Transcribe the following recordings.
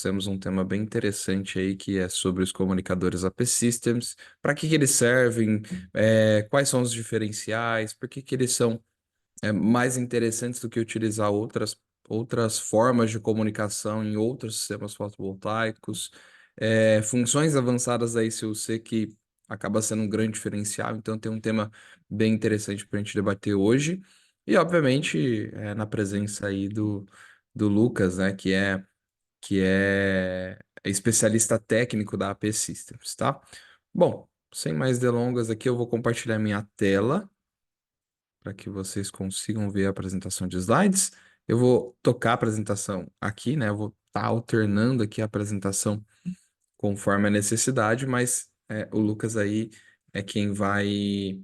temos um tema bem interessante aí que é sobre os comunicadores AP Systems, para que eles servem, quais são os diferenciais, por que eles são mais interessantes do que utilizar outras formas de comunicação em outros sistemas fotovoltaicos, funções avançadas da ICU-C que acaba sendo um grande diferencial, então tem um tema bem interessante para a gente debater hoje, e obviamente na presença aí do Lucas, né, que é especialista técnico da AP Systems, tá? Bom, sem mais delongas aqui, eu vou compartilhar minha tela para que vocês consigam ver a apresentação de slides. Eu vou tocar a apresentação aqui, né? Eu vou estar alternando aqui a apresentação conforme a necessidade, mas o Lucas aí é quem vai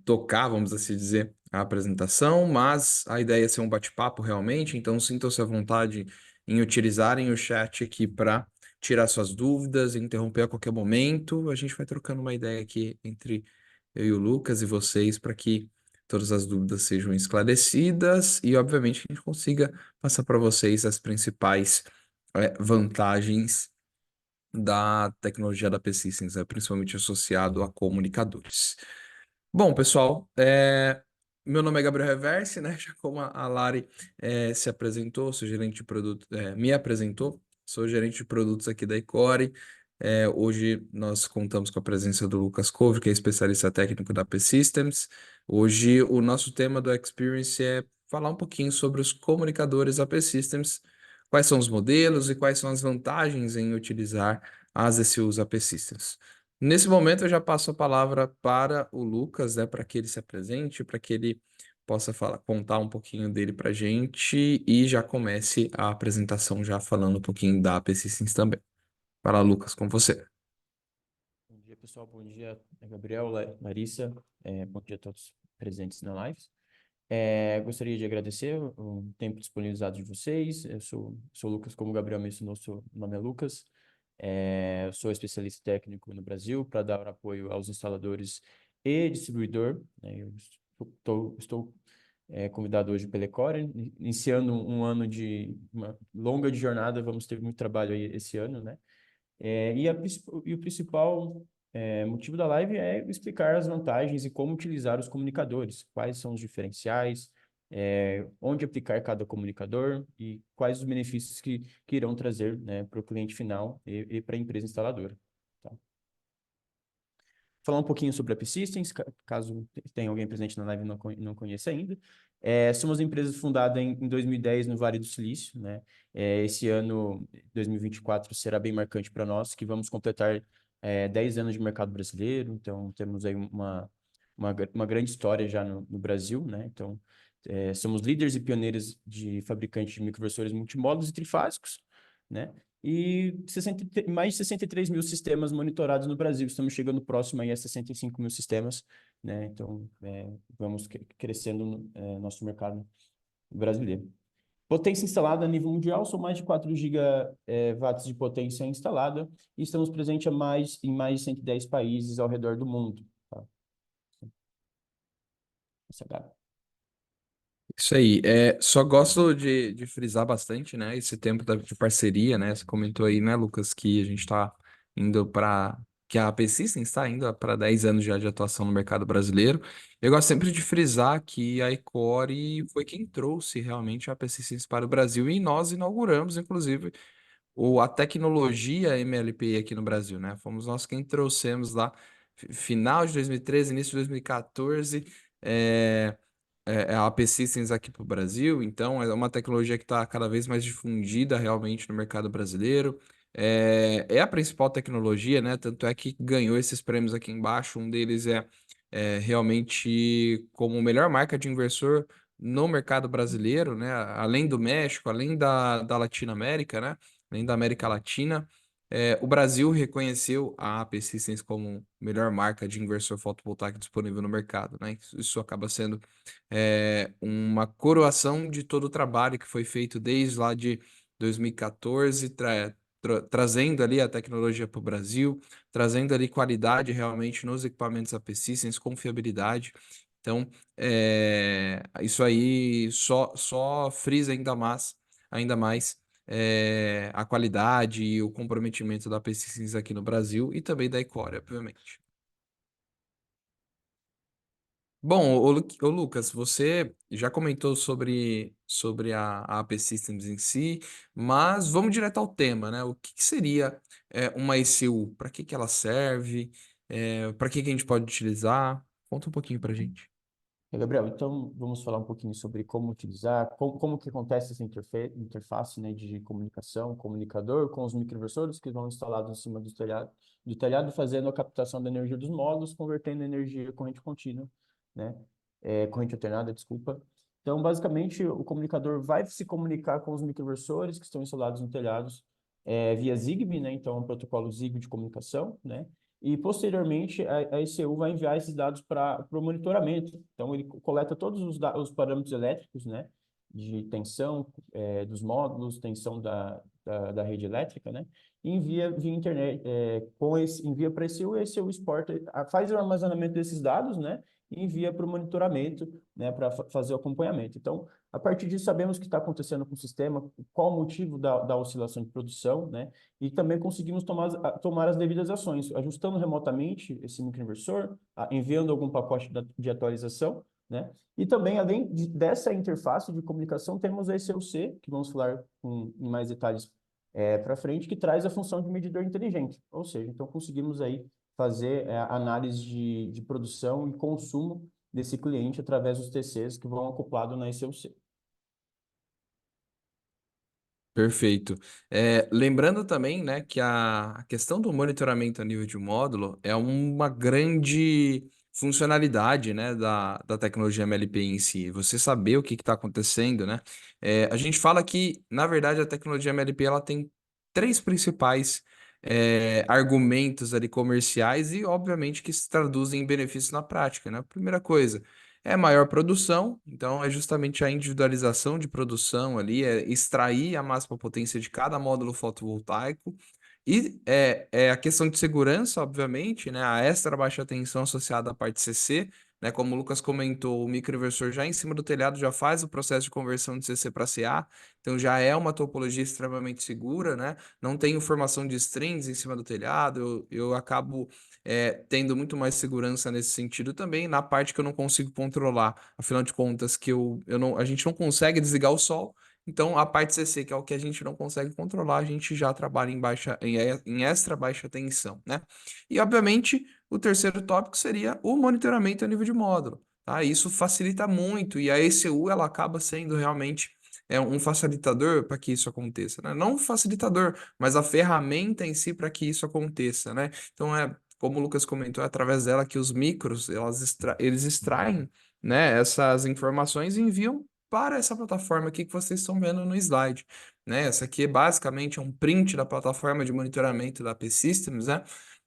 tocar, vamos assim dizer, a apresentação, mas a ideia é ser um bate-papo realmente, então sintam-se à vontade em utilizarem o chat aqui para tirar suas dúvidas, interromper a qualquer momento. A gente vai trocando uma ideia aqui entre eu e o Lucas e vocês para que todas as dúvidas sejam esclarecidas e, obviamente, a gente consiga passar para vocês as principais vantagens da tecnologia da P-Systems, principalmente associado a comunicadores. Bom, pessoal, meu nome é Gabriel Reverse, né? Já como a Lari se apresentou, sou gerente de produto, me apresentou, sou gerente de produtos aqui da Icore. Hoje nós contamos com a presença do Lucas Couve, que é especialista técnico da P-Systems. Hoje o nosso tema do Experience é falar um pouquinho sobre os comunicadores AP Systems, quais são os modelos e quais são as vantagens em utilizar as SUs AP Systems. Nesse momento, eu já passo a palavra para o Lucas, né, para que ele se apresente, para que ele possa contar um pouquinho dele para a gente e já comece a apresentação já falando um pouquinho da AP Systems também. Fala, Lucas, com você. Bom dia, pessoal. Bom dia, Gabriel, Larissa. Bom dia a todos presentes na live. Gostaria de agradecer o tempo disponibilizado de vocês. Eu sou o Lucas, como o Gabriel mencionou, meu nome é Lucas. Eu sou especialista técnico no Brasil para dar apoio aos instaladores e distribuidor, né? Eu estou convidado hoje pela Ecore, iniciando um ano de uma longa de jornada. Vamos ter muito trabalho aí esse ano, né? E o principal motivo da live é explicar as vantagens e como utilizar os comunicadores, quais são os diferenciais, onde aplicar cada comunicador e quais os benefícios que irão trazer, né, para o cliente final e para a empresa instaladora. Tá? Falar um pouquinho sobre a P-Systems, caso tenha alguém presente na live e não conheça ainda. Somos uma empresa fundada em 2010 no Vale do Silício, né? Esse ano, 2024, será bem marcante para nós, que vamos completar 10 anos de mercado brasileiro, então temos aí uma grande história já no Brasil, né? Então, somos líderes e pioneiros de fabricantes de microinversores multimódulos e trifásicos, né? E mais de 63 mil sistemas monitorados no Brasil. Estamos chegando próximo aí a 65 mil sistemas, né? Então, vamos crescendo no nosso mercado brasileiro. Potência instalada a nível mundial, são mais de 4 gigawatts de potência instalada e estamos presentes em mais de 110 países ao redor do mundo. Tá? Isso aí. Só gosto de frisar bastante, né? Esse tempo de parceria, né? Você comentou aí, né, Lucas, que a gente está indo para. Que a AP Systems está indo para 10 anos já de atuação no mercado brasileiro. Eu gosto sempre de frisar que a Ecore foi quem trouxe realmente a AP Systems para o Brasil e nós inauguramos, inclusive, a tecnologia MLP aqui no Brasil, né? Fomos nós quem trouxemos lá, final de 2013, início de 2014. A AP Systems aqui para o Brasil, então é uma tecnologia que está cada vez mais difundida realmente no mercado brasileiro. É a principal tecnologia, né? Tanto é que ganhou esses prêmios aqui embaixo. Um deles é realmente como melhor marca de inversor no mercado brasileiro, né? Além do México, além da Latinoamérica, né? Além da América Latina. O Brasil reconheceu a AP Systems como melhor marca de inversor fotovoltaico disponível no mercado, né? Isso acaba sendo uma coroação de todo o trabalho que foi feito desde lá de 2014, trazendo ali a tecnologia para o Brasil, trazendo ali qualidade realmente nos equipamentos AP Systems, confiabilidade. Então, isso aí só frisa ainda mais a qualidade e o comprometimento da P-Systems aqui no Brasil e também da Icora, obviamente. Bom, ô Lucas, você já comentou sobre a AP Systems em si, mas vamos direto ao tema, né? O que que seria uma ECU? Para que que ela serve? Para que que a gente pode utilizar? Conta um pouquinho para gente. Gabriel, então vamos falar um pouquinho sobre como utilizar, como que acontece essa interface, né, de comunicação, comunicador com os microinversores que vão instalados em cima do telhado, fazendo a captação da energia dos módulos, convertendo a energia corrente contínua, né, corrente alternada, desculpa. Então, basicamente, o comunicador vai se comunicar com os microinversores que estão instalados no telhados via Zigbee, né, então é um protocolo Zigbee de comunicação, né, e, posteriormente, a ECU vai enviar esses dados para o monitoramento. Então, ele coleta todos os parâmetros elétricos, né? De tensão dos módulos, tensão da rede elétrica, né? E envia via internet, envia para a ECU e a ECU exporta, faz o armazenamento desses dados, né? E envia para o monitoramento, né? Para fazer o acompanhamento. Então, a partir disso, sabemos o que está acontecendo com o sistema, qual o motivo da oscilação de produção, né? E também conseguimos tomar as devidas ações, ajustando remotamente esse microinversor, enviando algum pacote de atualização, né? E também, dessa interface de comunicação, temos a ECUC, que vamos falar em mais detalhes para frente, que traz a função de medidor inteligente. Ou seja, então conseguimos aí fazer análise de produção e consumo desse cliente através dos TCs que vão acoplados na ECUC. Perfeito. Lembrando também, né, que a questão do monitoramento a nível de módulo é uma grande funcionalidade, né, da tecnologia MLP em si. Você saber o que está acontecendo, né? A gente fala que, na verdade, a tecnologia MLP ela tem três principais argumentos ali comerciais e, obviamente, que se traduzem em benefícios na prática, né? A primeira coisa maior produção, então é justamente a individualização de produção ali, é extrair a máxima potência de cada módulo fotovoltaico. E é a questão de segurança, obviamente, né? A extra baixa tensão associada à parte CC, né? Como o Lucas comentou, o microinversor já em cima do telhado já faz o processo de conversão de CC para CA, então já é uma topologia extremamente segura, né? Não tem formação de strings em cima do telhado, eu acabo tendo muito mais segurança nesse sentido também, na parte que eu não consigo controlar. Afinal de contas, a gente não consegue desligar o sol, então a parte CC, que é o que a gente não consegue controlar, a gente já trabalha em extra baixa tensão, né? E obviamente o terceiro tópico seria o monitoramento a nível de módulo. Tá? Isso facilita muito e a ECU ela acaba sendo realmente um facilitador para que isso aconteça, né? Não um facilitador, mas a ferramenta em si para que isso aconteça, né? Então como o Lucas comentou, é através dela que os micros eles extraem, né, essas informações e enviam para essa plataforma aqui que vocês estão vendo no slide, né? Essa aqui basicamente é um print da plataforma de monitoramento da P-Systems, né?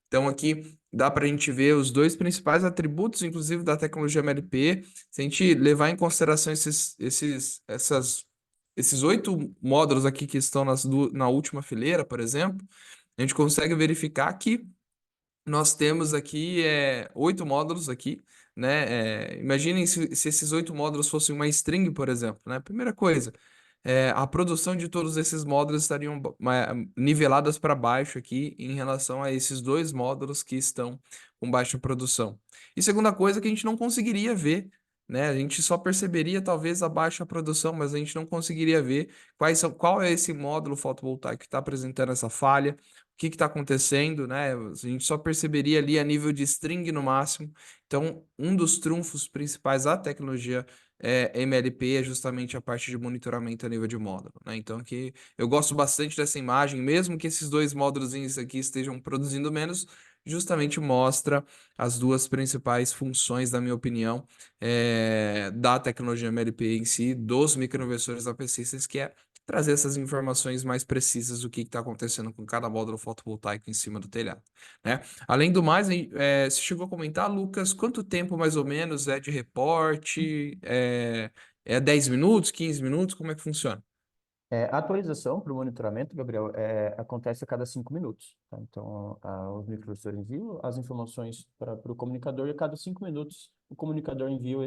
Então aqui dá para a gente ver os dois principais atributos, inclusive da tecnologia MLP. Se a gente levar em consideração esses 8 módulos aqui que estão na última fileira, por exemplo, a gente consegue verificar que nós temos aqui 8 módulos aqui, né? Imaginem se esses 8 módulos fossem uma string, por exemplo, né? Primeira coisa, a produção de todos esses módulos estariam niveladas para baixo aqui em relação a esses 2 módulos que estão com baixa produção. E segunda coisa que a gente não conseguiria ver, né? A gente só perceberia talvez a baixa produção, mas a gente não conseguiria ver qual é esse módulo fotovoltaico que está apresentando essa falha, o que está acontecendo, né? A gente só perceberia ali a nível de string no máximo. Então, um dos trunfos principais da tecnologia MLP é justamente a parte de monitoramento a nível de módulo, né? Então, aqui eu gosto bastante dessa imagem, mesmo que esses 2 módulos aqui estejam produzindo menos, justamente mostra as duas principais funções, na minha opinião, da tecnologia MLP em si, dos microinversores da P-Systems, que é trazer essas informações mais precisas do que está acontecendo com cada módulo fotovoltaico em cima do telhado, né? Além do mais, você chegou a comentar, Lucas, quanto tempo mais ou menos é de reporte? É 10 minutos, 15 minutos? Como é que funciona? A atualização para o monitoramento, Gabriel, acontece a cada 5 minutos. Tá? Então, os microprocessadores enviam as informações para o comunicador e a cada 5 minutos o comunicador envia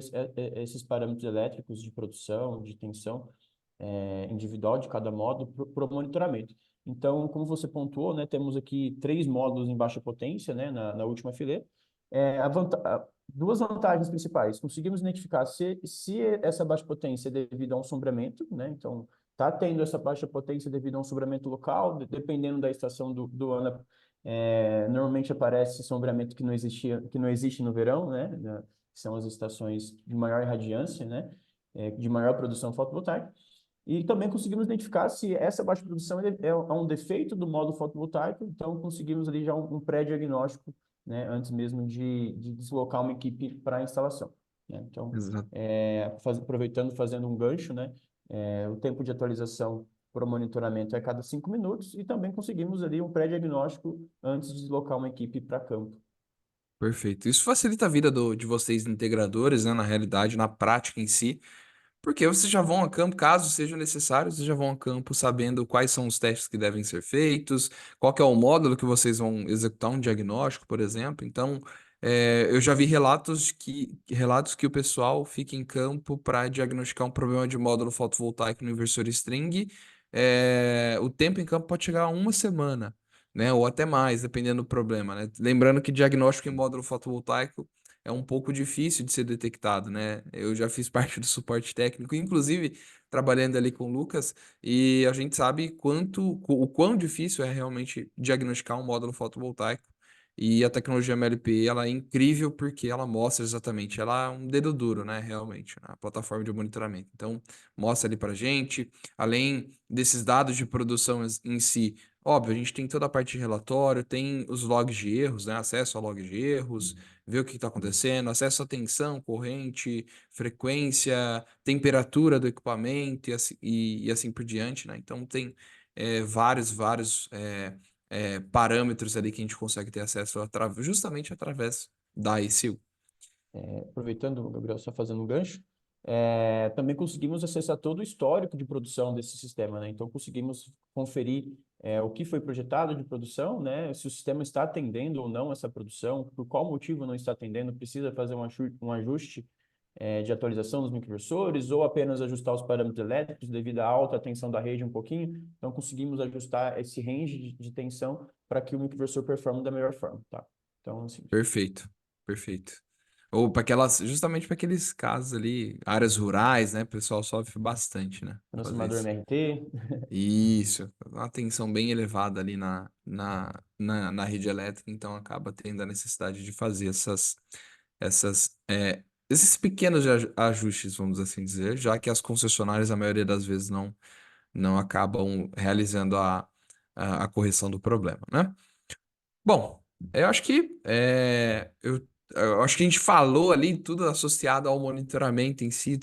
esses parâmetros elétricos de produção, de tensão, individual de cada módulo para o monitoramento. Então, como você pontuou, né, temos aqui 3 módulos em baixa potência, né, na última fileira. Duas vantagens principais. Conseguimos identificar se essa baixa potência é devido a um sombreamento, né? Então, está tendo essa baixa potência devido a um sombreamento local, dependendo da estação do ano. Normalmente aparece sombreamento que não existia, que não existe no verão, né? Que são as estações de maior radiância, né? De maior produção fotovoltaica. E também conseguimos identificar se essa baixa produção é um defeito do módulo fotovoltaico, então conseguimos ali já um pré-diagnóstico, né, antes mesmo de deslocar uma equipe para a instalação, né? Então, Exato. aproveitando, fazendo um gancho, né, o tempo de atualização para o monitoramento é a cada 5 minutos e também conseguimos ali um pré-diagnóstico antes de deslocar uma equipe para campo. Perfeito. Isso facilita a vida de vocês integradores, né, na realidade, na prática em si. Porque vocês já vão a campo, caso seja necessário, vocês já vão a campo sabendo quais são os testes que devem ser feitos, qual que é o módulo que vocês vão executar um diagnóstico, por exemplo. Então, eu já vi relatos que o pessoal fica em campo para diagnosticar um problema de módulo fotovoltaico no inversor string. O tempo em campo pode chegar a uma semana, né? Ou até mais, dependendo do problema, né? Lembrando que diagnóstico em módulo fotovoltaico é um pouco difícil de ser detectado, né? Eu já fiz parte do suporte técnico, inclusive trabalhando ali com o Lucas, e a gente sabe o quão difícil é realmente diagnosticar um módulo fotovoltaico. E a tecnologia MLPE, ela é incrível porque ela mostra exatamente, ela é um dedo duro, né? Realmente, a plataforma de monitoramento. Então, mostra ali pra gente, além desses dados de produção em si, óbvio, a gente tem toda a parte de relatório, tem os logs de erros, né? Acesso a logs de erros, ver o que está acontecendo, acesso à tensão, corrente, frequência, temperatura do equipamento e assim por diante, né? Então tem vários parâmetros ali que a gente consegue ter acesso justamente através da ICU. Aproveitando, Gabriel, só fazendo um gancho, também conseguimos acessar todo o histórico de produção desse sistema, né? Então, conseguimos conferir o que foi projetado de produção, né? Se o sistema está atendendo ou não essa produção, por qual motivo não está atendendo, precisa fazer um ajuste de atualização dos microinversores ou apenas ajustar os parâmetros elétricos devido à alta tensão da rede um pouquinho. Então, conseguimos ajustar esse range de tensão para que o microinversor performe da melhor forma, tá? Então, assim, Perfeito, perfeito. Ou justamente para aqueles casos ali, áreas rurais, né? O pessoal sofre bastante, né? Fazer transformador isso. MRT. Isso, uma tensão bem elevada ali na rede elétrica, então acaba tendo a necessidade de fazer esses pequenos ajustes, vamos assim dizer, já que as concessionárias, a maioria das vezes, não acabam realizando a correção do problema, né? Bom, eu acho que a gente falou ali tudo associado ao monitoramento em si,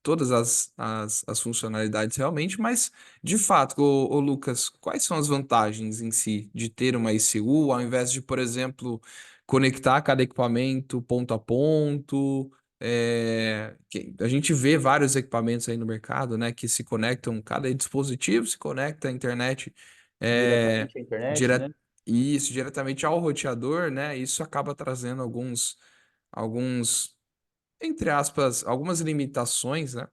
todas as funcionalidades realmente, mas de fato, ô Lucas, quais são as vantagens em si de ter uma ICU ao invés de, por exemplo, conectar cada equipamento ponto a ponto? A gente vê vários equipamentos aí no mercado, né, que se conectam, cada dispositivo se conecta à internet. É, Diretamente à internet, dire- né? isso, diretamente ao roteador, né? Isso acaba trazendo alguns, entre aspas, algumas limitações, né?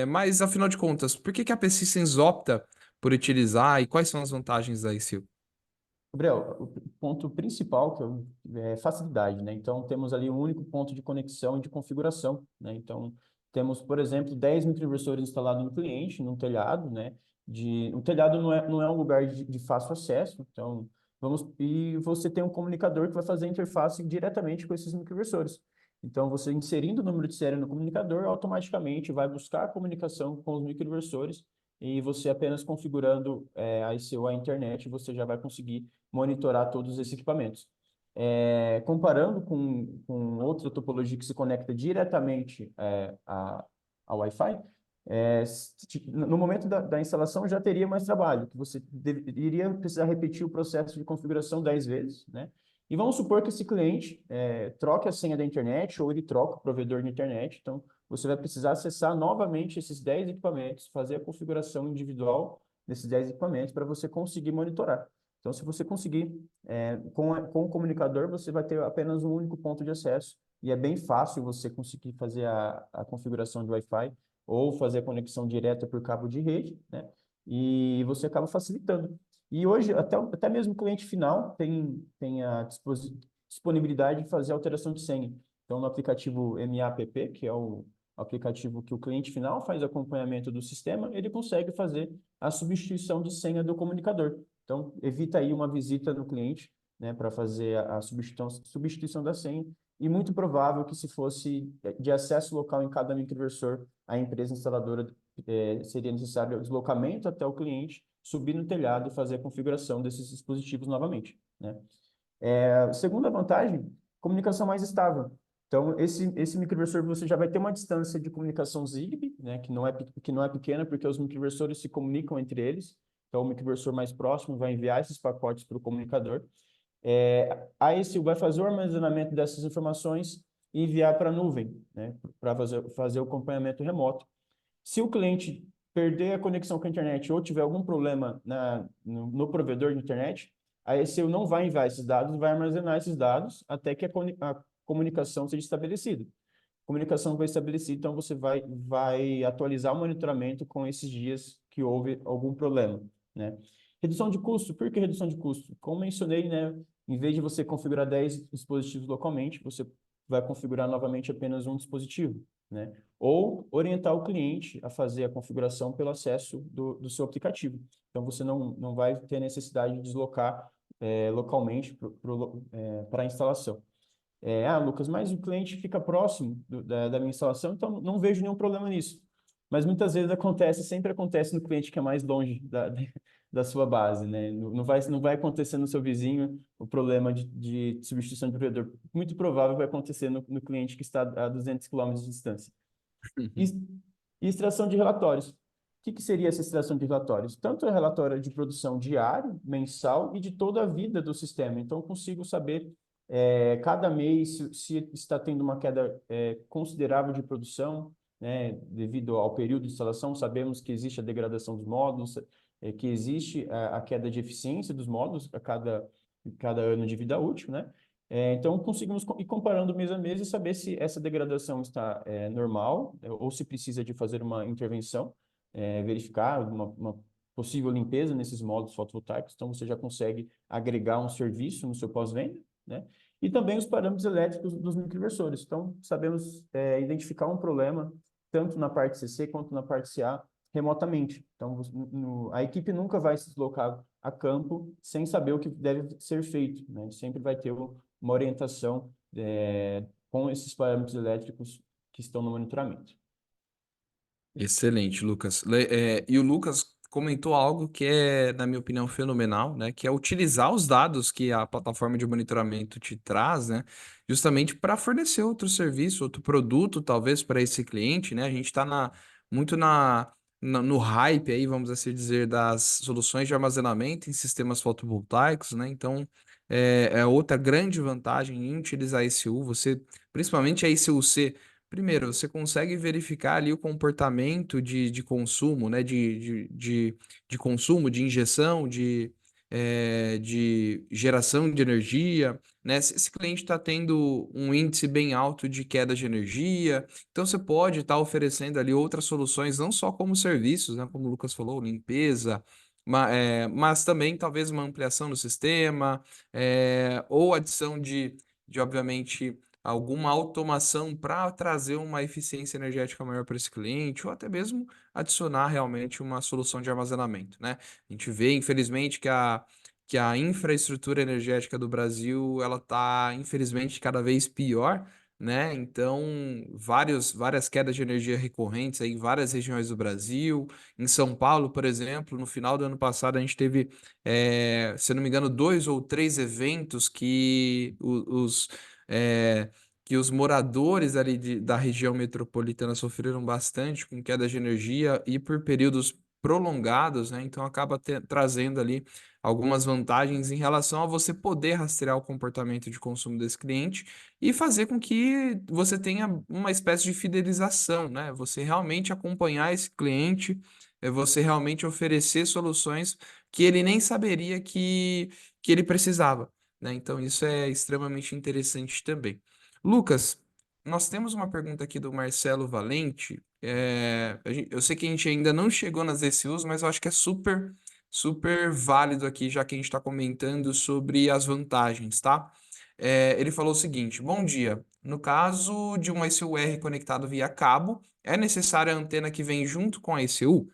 Mas, afinal de contas, por que que a P-Systems opta por utilizar e quais são as vantagens da ICIL? Gabriel, o ponto principal é facilidade, né? Então, temos ali um único ponto de conexão e de configuração, né? Então, temos, por exemplo, 10 microinversores instalados no cliente, num telhado, né? O telhado não é um lugar de fácil acesso, então, e você tem um comunicador que vai fazer a interface diretamente com esses microinversores. Então, você inserindo o número de série no comunicador, automaticamente vai buscar a comunicação com os microinversores e você apenas configurando a ICO, a internet, você já vai conseguir monitorar todos esses equipamentos. Comparando com outra topologia que se conecta diretamente ao Wi-Fi, no momento da instalação já teria mais trabalho, que você iria precisar repetir o processo de configuração 10 vezes, né? E vamos supor que esse cliente troque a senha da internet ou ele troca o provedor de internet, então você vai precisar acessar novamente esses 10 equipamentos, fazer a configuração individual desses 10 equipamentos para você conseguir monitorar. Então, se você conseguir, com o comunicador, você vai ter apenas um único ponto de acesso e é bem fácil você conseguir fazer a configuração de Wi-Fi ou fazer a conexão direta por cabo de rede, né? E você acaba facilitando. E hoje, até mesmo o cliente final tem a disponibilidade de fazer alteração de senha. Então, no aplicativo MAPP, que é o aplicativo que o cliente final faz acompanhamento do sistema, ele consegue fazer a substituição de senha do comunicador. Então, evita aí uma visita no cliente, né, para fazer a substituição da senha. E muito provável que se fosse de acesso local em cada microinversor, a empresa instaladora seria necessário o deslocamento até o cliente, subir no telhado e fazer a configuração desses dispositivos novamente, né? Segunda vantagem, comunicação mais estável. Então, esse microinversor você já vai ter uma distância de comunicação Zigbee, né, que não é pequena, porque os microinversores se comunicam entre eles. Então, o microinversor mais próximo vai enviar esses pacotes para o comunicador. A ECU vai fazer o armazenamento dessas informações e enviar para a nuvem, né, para fazer o acompanhamento remoto. Se o cliente perder a conexão com a internet ou tiver algum problema no provedor de internet, a ECU não vai enviar esses dados, vai armazenar esses dados até que a comunicação seja estabelecida. Comunicação foi estabelecida, então você vai atualizar o monitoramento com esses dias que houve algum problema, né? Redução de custo. Por que redução de custo? Como mencionei, né, em vez de você configurar 10 dispositivos localmente, você vai configurar novamente apenas um dispositivo, né? Ou orientar o cliente a fazer a configuração pelo acesso do seu aplicativo. Então, você não vai ter necessidade de deslocar localmente para a instalação. Lucas, mas o cliente fica próximo da minha instalação, então não vejo nenhum problema nisso. Mas muitas vezes sempre acontece no cliente que é mais longe da sua base, né? Não vai acontecer no seu vizinho o problema de substituição de provedor. Muito provável vai acontecer no cliente que está a 200 quilômetros de distância. E, e extração de relatórios. O que seria essa extração de relatórios? Tanto é relatório de produção diário, mensal e de toda a vida do sistema. Então, eu consigo saber cada mês se está tendo uma queda considerável de produção, né, devido ao período de instalação. Sabemos que existe a degradação dos módulos, que existe a queda de eficiência dos módulos cada ano de vida útil, né? Então, conseguimos ir comparando mês a mês e saber se essa degradação está normal ou se precisa de fazer uma intervenção, verificar uma possível limpeza nesses módulos fotovoltaicos. Então, você já consegue agregar um serviço no seu pós-venda, né? E também os parâmetros elétricos dos microinversores. Então, sabemos identificar um problema tanto na parte CC quanto na parte CA remotamente. Então, a equipe nunca vai se deslocar a campo sem saber o que deve ser feito, né? Sempre vai ter uma orientação com esses parâmetros elétricos que estão no monitoramento. Excelente, Lucas. E o Lucas comentou algo que é, na minha opinião, fenomenal, né? Que é utilizar os dados que a plataforma de monitoramento te traz, né? Justamente para fornecer outro serviço, outro produto, talvez, para esse cliente, né? A gente está muito no hype aí, vamos assim dizer, das soluções de armazenamento em sistemas fotovoltaicos, né? Então, é outra grande vantagem em utilizar a ECU, principalmente a ECU-C. Primeiro, você consegue verificar ali o comportamento de consumo, né? De consumo, de injeção, de geração de energia, né? Se esse cliente está tendo um índice bem alto de queda de energia, então você pode estar oferecendo ali outras soluções, não só como serviços, né? Como o Lucas falou, limpeza, mas também talvez uma ampliação do sistema, ou adição obviamente alguma automação para trazer uma eficiência energética maior para esse cliente, ou até mesmo adicionar realmente uma solução de armazenamento, né? A gente vê, infelizmente, que a infraestrutura energética do Brasil ela está, infelizmente, cada vez pior, né? Então, várias quedas de energia recorrentes aí em várias regiões do Brasil. Em São Paulo, por exemplo, no final do ano passado, a gente teve, se eu não me engano, 2 ou 3 eventos é, que os moradores ali da região metropolitana sofreram bastante com queda de energia e por períodos prolongados, né? Então acaba trazendo ali algumas vantagens em relação a você poder rastrear o comportamento de consumo desse cliente e fazer com que você tenha uma espécie de fidelização, né? Você realmente acompanhar esse cliente, você realmente oferecer soluções que ele nem saberia que ele precisava, né? Então isso é extremamente interessante também. Lucas, nós temos uma pergunta aqui do Marcelo Valente. Eu sei que a gente ainda não chegou nas ECUs, mas eu acho que é super, super válido aqui, já que a gente está comentando sobre as vantagens, tá? Ele falou o seguinte: Bom dia. No caso de um ECU-R conectado via cabo, é necessária a antena que vem junto com a ECU?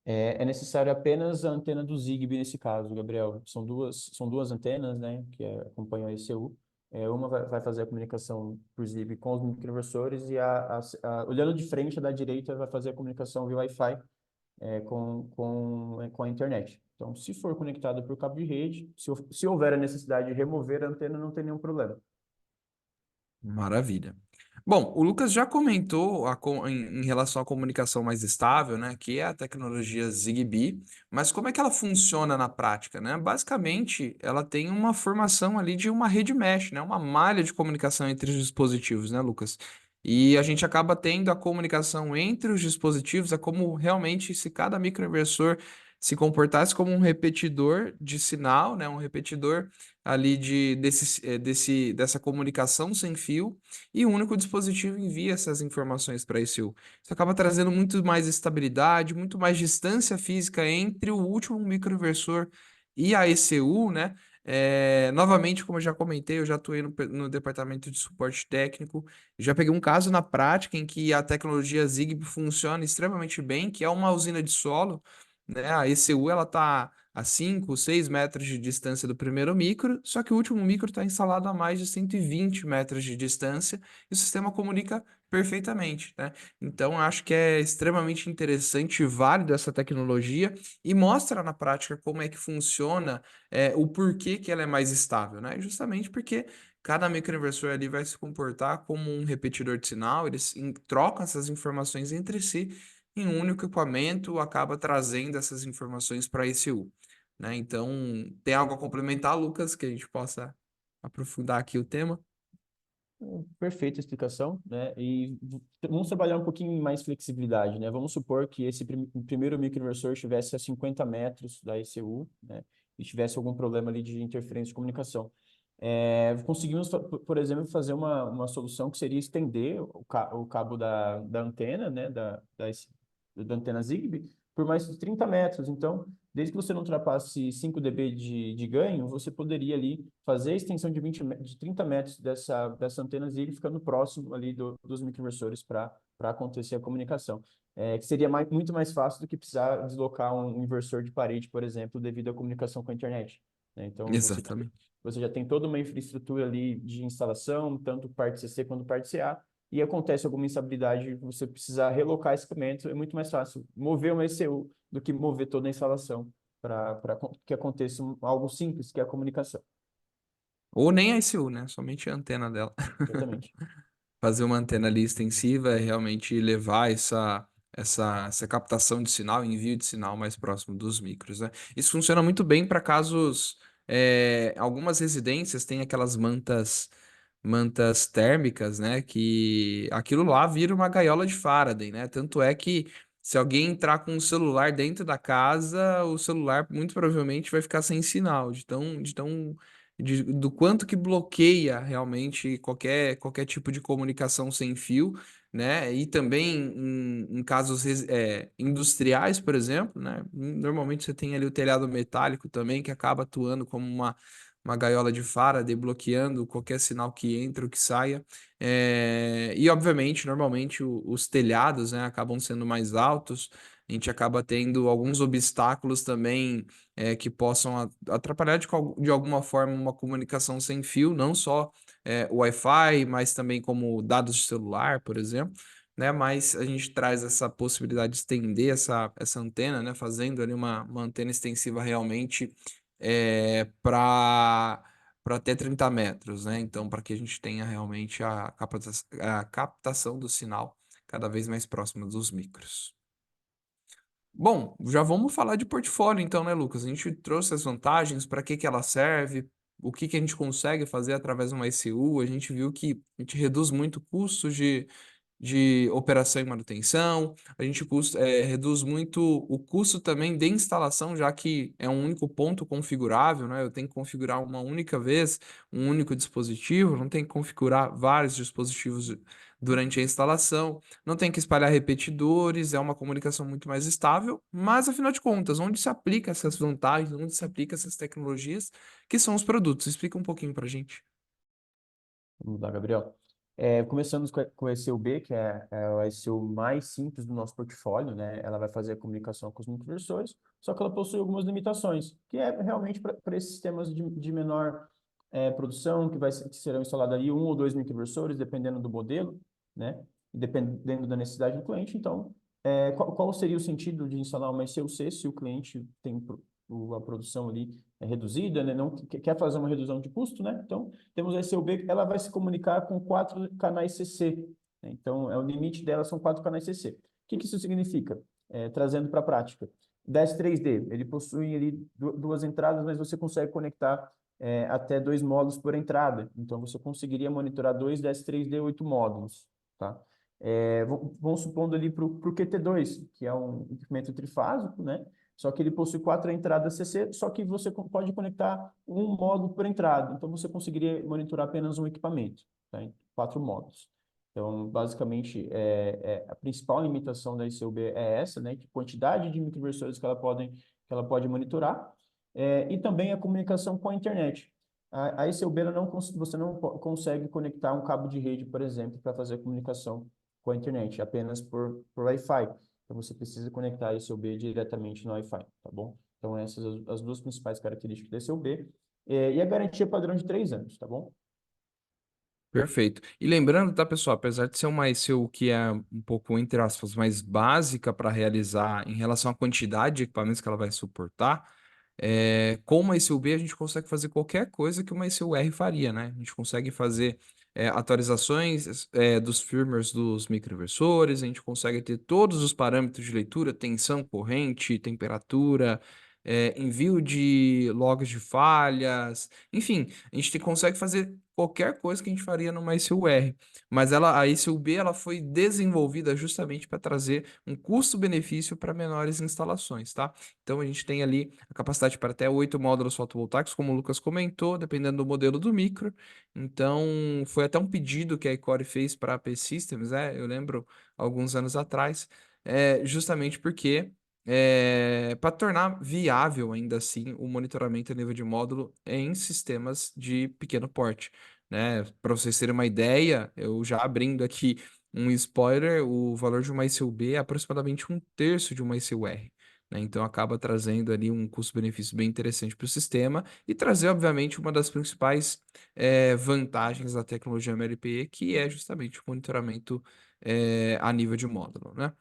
É necessário apenas a antena do Zigbee nesse caso, Gabriel. São duas antenas, né, que acompanham a ECU. Uma vai fazer a comunicação por Zigbee com os microinversores e olhando de frente, a da direita vai fazer a comunicação via Wi-Fi com a internet. Então, se for conectado por cabo de rede, se houver a necessidade de remover a antena, não tem nenhum problema. Maravilha. Bom, o Lucas já comentou em relação à comunicação mais estável, né, que é a tecnologia Zigbee, mas como é que ela funciona na prática, né? Basicamente, ela tem uma formação ali de uma rede mesh, né, uma malha de comunicação entre os dispositivos, né, Lucas? E a gente acaba tendo a comunicação entre os dispositivos, é como realmente se cada microinversor se comportasse como um repetidor de sinal, né, um repetidor ali dessa comunicação sem fio e um único dispositivo envia essas informações para a ECU. Isso acaba trazendo muito mais estabilidade, muito mais distância física entre o último microinversor e a ECU, né? Novamente, como eu já comentei, eu já atuei no departamento de suporte técnico, já peguei um caso na prática em que a tecnologia Zigbee funciona extremamente bem, que é uma usina de solo, né? A ECU ela está a 5, 6 metros de distância do primeiro micro, só que o último micro está instalado a mais de 120 metros de distância e o sistema comunica perfeitamente, né? Então, eu acho que é extremamente interessante e válido essa tecnologia e mostra na prática como é que funciona, o porquê que ela é mais estável, né? Justamente porque cada microinversor ali vai se comportar como um repetidor de sinal, eles trocam essas informações entre si em um único equipamento, acaba trazendo essas informações para a ECU, né? Então, tem algo a complementar, Lucas, que a gente possa aprofundar aqui o tema? Perfeita explicação, né? E vamos trabalhar um pouquinho mais flexibilidade, né? Vamos supor que esse primeiro microinversor estivesse a 50 metros da ECU, né? E tivesse algum problema ali de interferência de comunicação. Conseguimos, por exemplo, fazer uma solução que seria estender o cabo da antena, né? Da antena Zigbee por mais de 30 metros. Então, desde que você não ultrapasse 5 dB de ganho, você poderia ali fazer a extensão de 30 metros dessa antena Zigbee, ficando próximo ali dos microinversores para acontecer a comunicação. Que seria muito mais fácil do que precisar deslocar um inversor de parede, por exemplo, devido à comunicação com a internet, né? Então, Exatamente. você já tem toda uma infraestrutura ali de instalação, tanto parte CC quanto parte CA, e acontece alguma instabilidade, você precisar relocar esse equipamento, é muito mais fácil mover uma ECU do que mover toda a instalação para que aconteça algo simples, que é a comunicação. Ou nem a ECU, né? Somente a antena dela. Exatamente. Fazer uma antena ali extensiva é realmente levar essa captação de sinal, envio de sinal mais próximo dos micros, né? Isso funciona muito bem para casos. Algumas residências têm aquelas mantas térmicas, né? Que aquilo lá vira uma gaiola de Faraday, né? Tanto é que se alguém entrar com um celular dentro da casa, o celular muito provavelmente vai ficar sem sinal, do quanto que bloqueia realmente qualquer tipo de comunicação sem fio, né? E também em casos industriais, por exemplo, né? Normalmente você tem ali o telhado metálico também, que acaba atuando como uma gaiola de Faraday, bloqueando qualquer sinal que entre ou que saia. E, obviamente, normalmente os telhados, né, acabam sendo mais altos, a gente acaba tendo alguns obstáculos também que possam atrapalhar de alguma forma uma comunicação sem fio, não só o Wi-Fi, mas também como dados de celular, por exemplo. Né, mas a gente traz essa possibilidade de estender essa antena, né, fazendo ali uma antena extensiva realmente para até 30 metros, né? Então, para que a gente tenha realmente a captação do sinal cada vez mais próxima dos micros. Bom, já vamos falar de portfólio então, né, Lucas? A gente trouxe as vantagens, para que ela serve, o que que a gente consegue fazer através de uma ECU. A gente viu que a gente reduz muito custos de operação e manutenção, a gente reduz muito o custo também de instalação, já que é um único ponto configurável, né? Eu tenho que configurar uma única vez, um único dispositivo, não tenho que configurar vários dispositivos durante a instalação, não tem que espalhar repetidores, é uma comunicação muito mais estável, mas afinal de contas, onde se aplica essas vantagens, onde se aplica essas tecnologias, que são os produtos? Explica um pouquinho pra gente. Vamos lá, Gabriel. Começamos com a ECUB, que é o ECU mais simples do nosso portfólio, né? Ela vai fazer a comunicação com os microinversores, só que ela possui algumas limitações, que é realmente para esses sistemas de menor produção, que serão instalados aí um ou dois microinversores, dependendo do modelo, né? E dependendo da necessidade do cliente. Então, qual seria o sentido de instalar uma ECUC se o cliente tem a produção ali reduzida, né? Não quer fazer uma redução de custo, né? Então, temos a ECUB, ela vai se comunicar com 4 canais CC, né? Então, o limite dela são 4 canais CC. O que isso significa? Trazendo para a prática. 10.3D, ele possui ali duas entradas, mas você consegue conectar até 2 módulos por entrada. Então, você conseguiria monitorar dois 10.3D 8 módulos, tá? Vamos supondo ali para o QT2, que é um equipamento trifásico, né? Só que ele possui 4 entradas CC, só que você pode conectar um módulo por entrada. Então, você conseguiria monitorar apenas um equipamento, tá? Em 4 módulos. Então, basicamente, a principal limitação da ICUB é essa, né? Que quantidade de microinversores que ela pode monitorar, e também a comunicação com a internet. A ICUB, você não consegue conectar um cabo de rede, por exemplo, para fazer a comunicação com a internet, apenas por Wi-Fi. Então, você precisa conectar esse ICUB diretamente no Wi-Fi, tá bom? Então, essas as duas principais características desse ICUB. E a garantia padrão de 3 anos, tá bom? Perfeito. E lembrando, tá, pessoal, apesar de ser uma ECU que é um pouco, entre aspas, mais básica para realizar em relação à quantidade de equipamentos que ela vai suportar, com uma ECU-B a gente consegue fazer qualquer coisa que uma ECU-R faria, né? A gente consegue fazer atualizações dos firmwares dos microinversores, a gente consegue ter todos os parâmetros de leitura, tensão, corrente, temperatura, envio de logs de falhas, enfim, a gente consegue fazer qualquer coisa que a gente faria numa ECU-R, mas a ECU-B ela foi desenvolvida justamente para trazer um custo-benefício para menores instalações, tá? Então a gente tem ali a capacidade para até 8 módulos fotovoltaicos, como o Lucas comentou, dependendo do modelo do micro. Então foi até um pedido que a Ecore fez para a AP Systems, né? Eu lembro alguns anos atrás, justamente porque para tornar viável ainda assim o monitoramento a nível de módulo em sistemas de pequeno porte, né? Para vocês terem uma ideia, eu já abrindo aqui um spoiler, o valor de uma ICU-B é aproximadamente um terço de uma ICU-R, né? Então acaba trazendo ali um custo-benefício bem interessante para o sistema e trazer, obviamente, uma das principais vantagens da tecnologia MLPE, que é justamente o monitoramento a nível de módulo, né?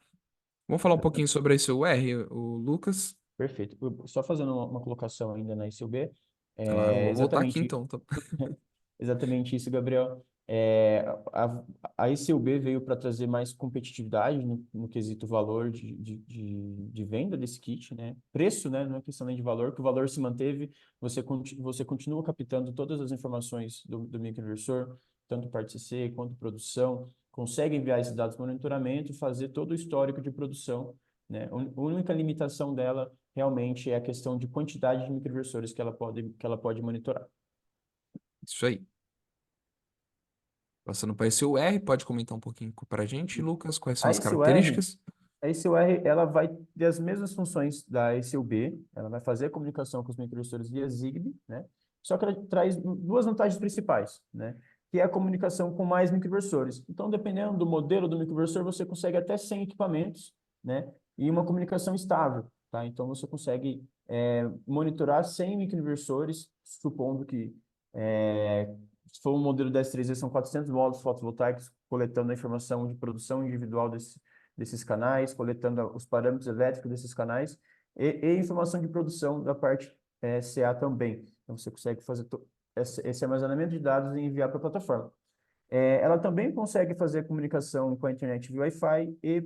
Vamos falar um pouquinho sobre a ICU-R, o Lucas. Perfeito. Só fazendo uma colocação ainda na ICUB, Claro, é vou voltar aqui exatamente então. Tá? exatamente isso, Gabriel. A ICUB veio para trazer mais competitividade no quesito valor de venda desse kit, né? Preço, né? Não é questão nem de valor, que o valor se manteve, você continua captando todas as informações do microinversor, tanto parte CC quanto produção, consegue enviar esses dados para monitoramento e fazer todo o histórico de produção, né? A única limitação dela realmente é a questão de quantidade de microinversores que ela pode monitorar. Isso aí. Passando para a ICU-R, pode comentar um pouquinho para a gente, Lucas, quais são A as ICUR, características? a ICUR, ela vai ter as mesmas funções da ICUB, ela vai fazer a comunicação com os microinversores via Zigbee, né? Só que ela traz duas vantagens principais, né? Que é a comunicação com mais microinversores. Então, dependendo do modelo do microinversor, você consegue até 100 equipamentos, né? E uma comunicação estável, tá? Então, você consegue monitorar 100 microinversores, supondo que se for um modelo 10.3E, são 400 módulos fotovoltaicos coletando a informação de produção individual desses canais, coletando os parâmetros elétricos desses canais e informação de produção da parte CA também. Então, você consegue fazer esse armazenamento de dados e enviar para a plataforma. Ela também consegue fazer comunicação com a internet via Wi-Fi e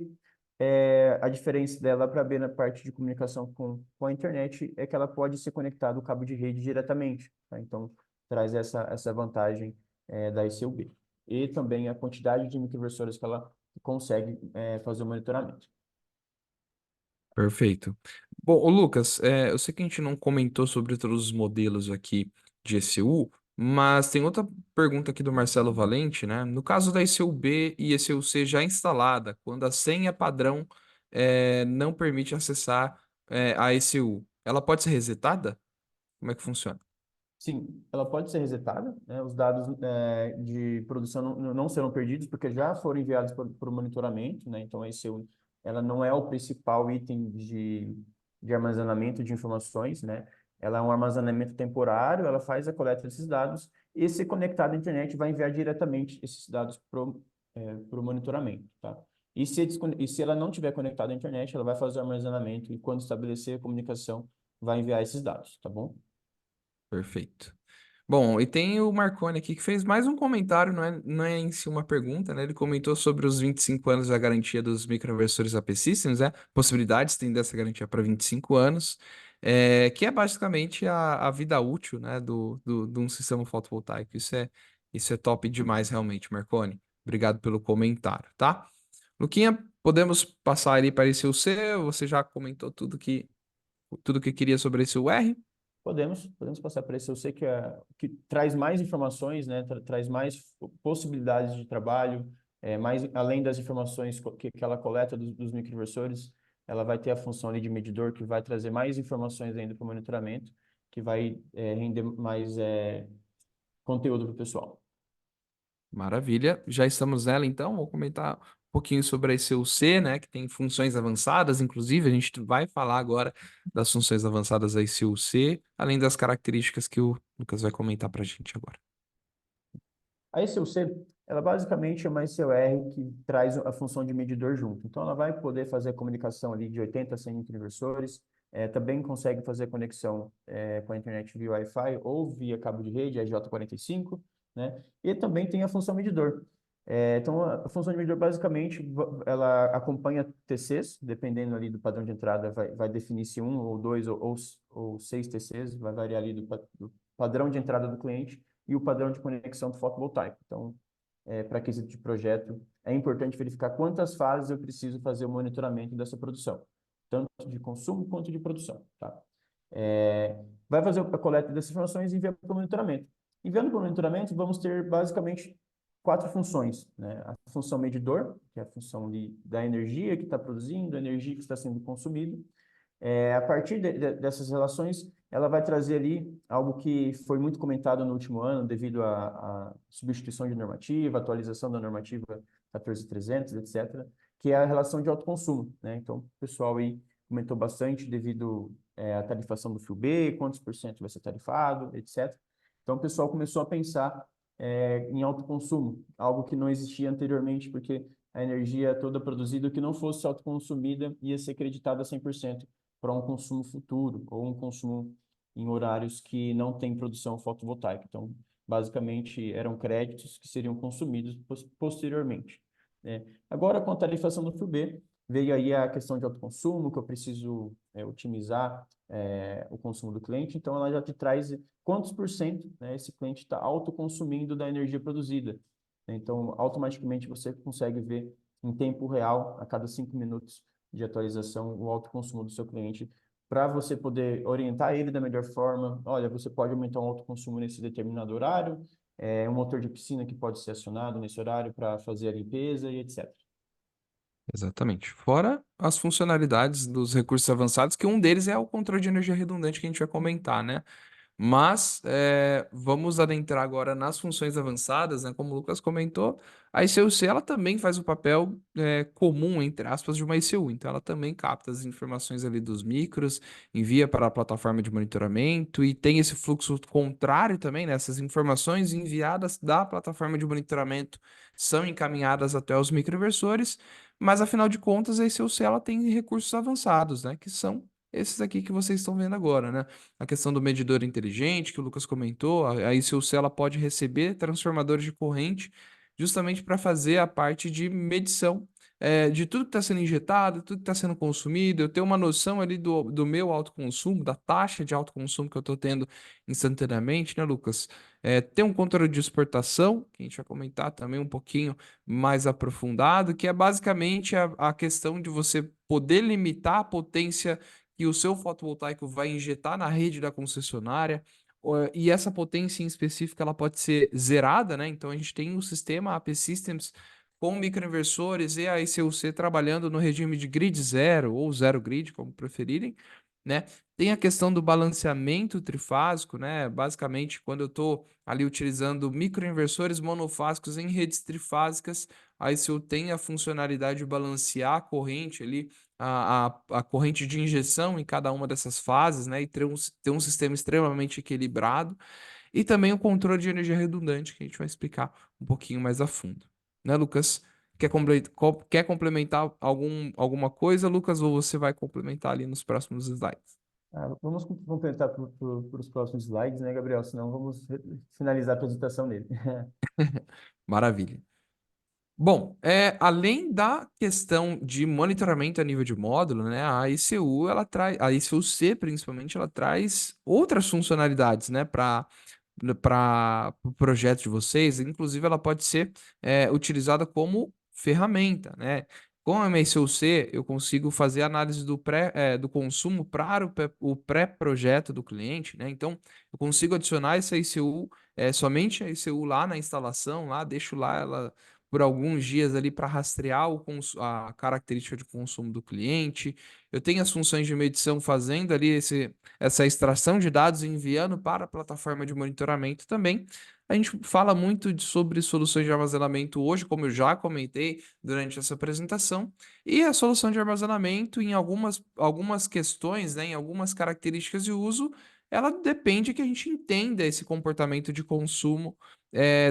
a diferença dela para B na parte de comunicação com a internet é que ela pode ser conectada ao cabo de rede diretamente, tá? Então, traz essa vantagem da ICUB. E também a quantidade de microinversores que ela consegue fazer o monitoramento. Perfeito. Bom, ô Lucas, eu sei que a gente não comentou sobre todos os modelos aqui de ECU, Mas tem outra pergunta aqui do Marcelo Valente, né? No caso da ECU-B e ECU-C já instalada, quando a senha padrão não permite acessar a ECU, ela pode ser resetada? Como é que funciona? Sim, ela pode ser resetada, né? Os dados de produção não serão perdidos porque já foram enviados por monitoramento, né? Então, ela não é o principal item de armazenamento de informações, né? Ela é um armazenamento temporário, ela faz a coleta desses dados e, se conectada à internet, vai enviar diretamente esses dados para o monitoramento, tá? E se ela não tiver conectada à internet, ela vai fazer o armazenamento e, quando estabelecer a comunicação, vai enviar esses dados, tá bom? Perfeito. Bom, e tem o Marconi aqui que fez mais um comentário, não é em si uma pergunta, né? Ele comentou sobre os 25 anos da garantia dos microinversores AP Systems, né? Possibilidades de estender essa garantia para 25 anos, que é basicamente a vida útil, né, de um sistema fotovoltaico. Isso é top demais, realmente, Marconi. Obrigado pelo comentário, tá? Luquinha, podemos passar ali para esse UC? Você já comentou tudo que queria sobre esse UR? Podemos passar para esse. Eu sei que traz mais informações, né? Traz mais possibilidades de trabalho, mais além das informações que ela coleta dos microinversores, ela vai ter a função ali de medidor que vai trazer mais informações ainda para o monitoramento, que vai render mais conteúdo para o pessoal. Maravilha. Já estamos nela, então. Vou comentar um pouquinho sobre a ICU-C, né, que tem funções avançadas. Inclusive, a gente vai falar agora das funções avançadas da ICU-C, além das características que o Lucas vai comentar para a gente agora. A ECUC, ela basicamente é uma ECUR que traz a função de medidor junto. Então, ela vai poder fazer a comunicação ali de 80 a 100 microinversores, também consegue fazer conexão com a internet via Wi-Fi ou via cabo de rede, a J45, né? E também tem a função medidor. Então, a função de medidor, basicamente, ela acompanha TCs, dependendo ali do padrão de entrada, vai definir se um ou dois ou seis TCs, vai variar ali do padrão de entrada do cliente e o padrão de conexão do fotovoltaico. Então, para aquisição de projeto, é importante verificar quantas fases eu preciso fazer o monitoramento dessa produção, tanto de consumo quanto de produção, tá? Vai fazer a coleta dessas informações e enviar para o monitoramento. Enviando para o monitoramento, vamos ter basicamente quatro funções, né? A função medidor, que é a função da energia que está produzindo, a energia que está sendo consumida. A partir dessas relações, ela vai trazer ali algo que foi muito comentado no último ano, devido à substituição de normativa, atualização da normativa 14.300, etc., que é a relação de autoconsumo, né? Então, o pessoal aí comentou bastante devido à tarifação do FIO-B, quantos por cento vai ser tarifado, etc. Então, o pessoal começou a pensar em autoconsumo, algo que não existia anteriormente, porque a energia toda produzida que não fosse autoconsumida ia ser creditada 100% para um consumo futuro ou um consumo em horários que não tem produção fotovoltaica. Então, basicamente, eram créditos que seriam consumidos posteriormente, né? Agora, com a tarifação do FUB, veio aí a questão de autoconsumo, que eu preciso otimizar o consumo do cliente. Então, ela já te traz quantos por cento, né, esse cliente está autoconsumindo da energia produzida. Então, automaticamente você consegue ver em tempo real, a cada 5 minutos de atualização, o autoconsumo do seu cliente, para você poder orientar ele da melhor forma. Olha, você pode aumentar o autoconsumo nesse determinado horário, um motor de piscina que pode ser acionado nesse horário para fazer a limpeza e etc. Exatamente. Fora as funcionalidades dos recursos avançados, que um deles é o controle de energia redundante que a gente vai comentar, né? Mas vamos adentrar agora nas funções avançadas, né? Como o Lucas comentou, a ICU-C ela também faz o papel comum, entre aspas, de uma ICU. Então, ela também capta as informações ali dos micros, envia para a plataforma de monitoramento e tem esse fluxo contrário também, né? Essas informações enviadas da plataforma de monitoramento são encaminhadas até os microinversores, mas afinal de contas, a ICU-C ela tem recursos avançados, né? Que são esses aqui que vocês estão vendo agora, né? A questão do medidor inteligente, que o Lucas comentou, a ICU-C ela pode receber transformadores de corrente justamente para fazer a parte de medição de tudo que está sendo injetado, tudo que está sendo consumido, eu tenho uma noção ali do meu autoconsumo, da taxa de autoconsumo que eu estou tendo instantaneamente, né, Lucas? Tem um controle de exportação, que a gente vai comentar também um pouquinho mais aprofundado, que é basicamente a questão de você poder limitar a potência que o seu fotovoltaico vai injetar na rede da concessionária, e essa potência em específico ela pode ser zerada, né? Então a gente tem o sistema AP Systems com microinversores e a ICUC trabalhando no regime de grid zero ou zero grid, como preferirem, né? Tem a questão do balanceamento trifásico, né? Basicamente, quando eu estou ali utilizando microinversores monofásicos em redes trifásicas, aí se eu tenho a funcionalidade de balancear a corrente ali, a corrente de injeção em cada uma dessas fases, né? E ter um sistema extremamente equilibrado. E também o controle de energia redundante, que a gente vai explicar um pouquinho mais a fundo. Né, Lucas? Quer complementar alguma coisa, Lucas, ou você vai complementar ali nos próximos slides? Vamos completar para os próximos slides, né, Gabriel? Senão vamos finalizar a apresentação dele. Maravilha. Bom, além da questão de monitoramento a nível de módulo, né, a ICU ela traz, a ICU-C principalmente, ela traz outras funcionalidades, né, para o projeto de vocês. Inclusive, ela pode ser utilizada como ferramenta, né? Com a MSOC, eu consigo fazer análise do consumo para o pré-projeto do cliente, né? Então, eu consigo adicionar essa ICU, somente a ICU lá na instalação, lá, deixo lá ela por alguns dias ali para rastrear a característica de consumo do cliente. Eu tenho as funções de medição fazendo ali essa extração de dados e enviando para a plataforma de monitoramento também. A gente fala muito sobre soluções de armazenamento hoje, como eu já comentei durante essa apresentação, e a solução de armazenamento em algumas questões, né, em algumas características de uso, ela depende que a gente entenda esse comportamento de consumo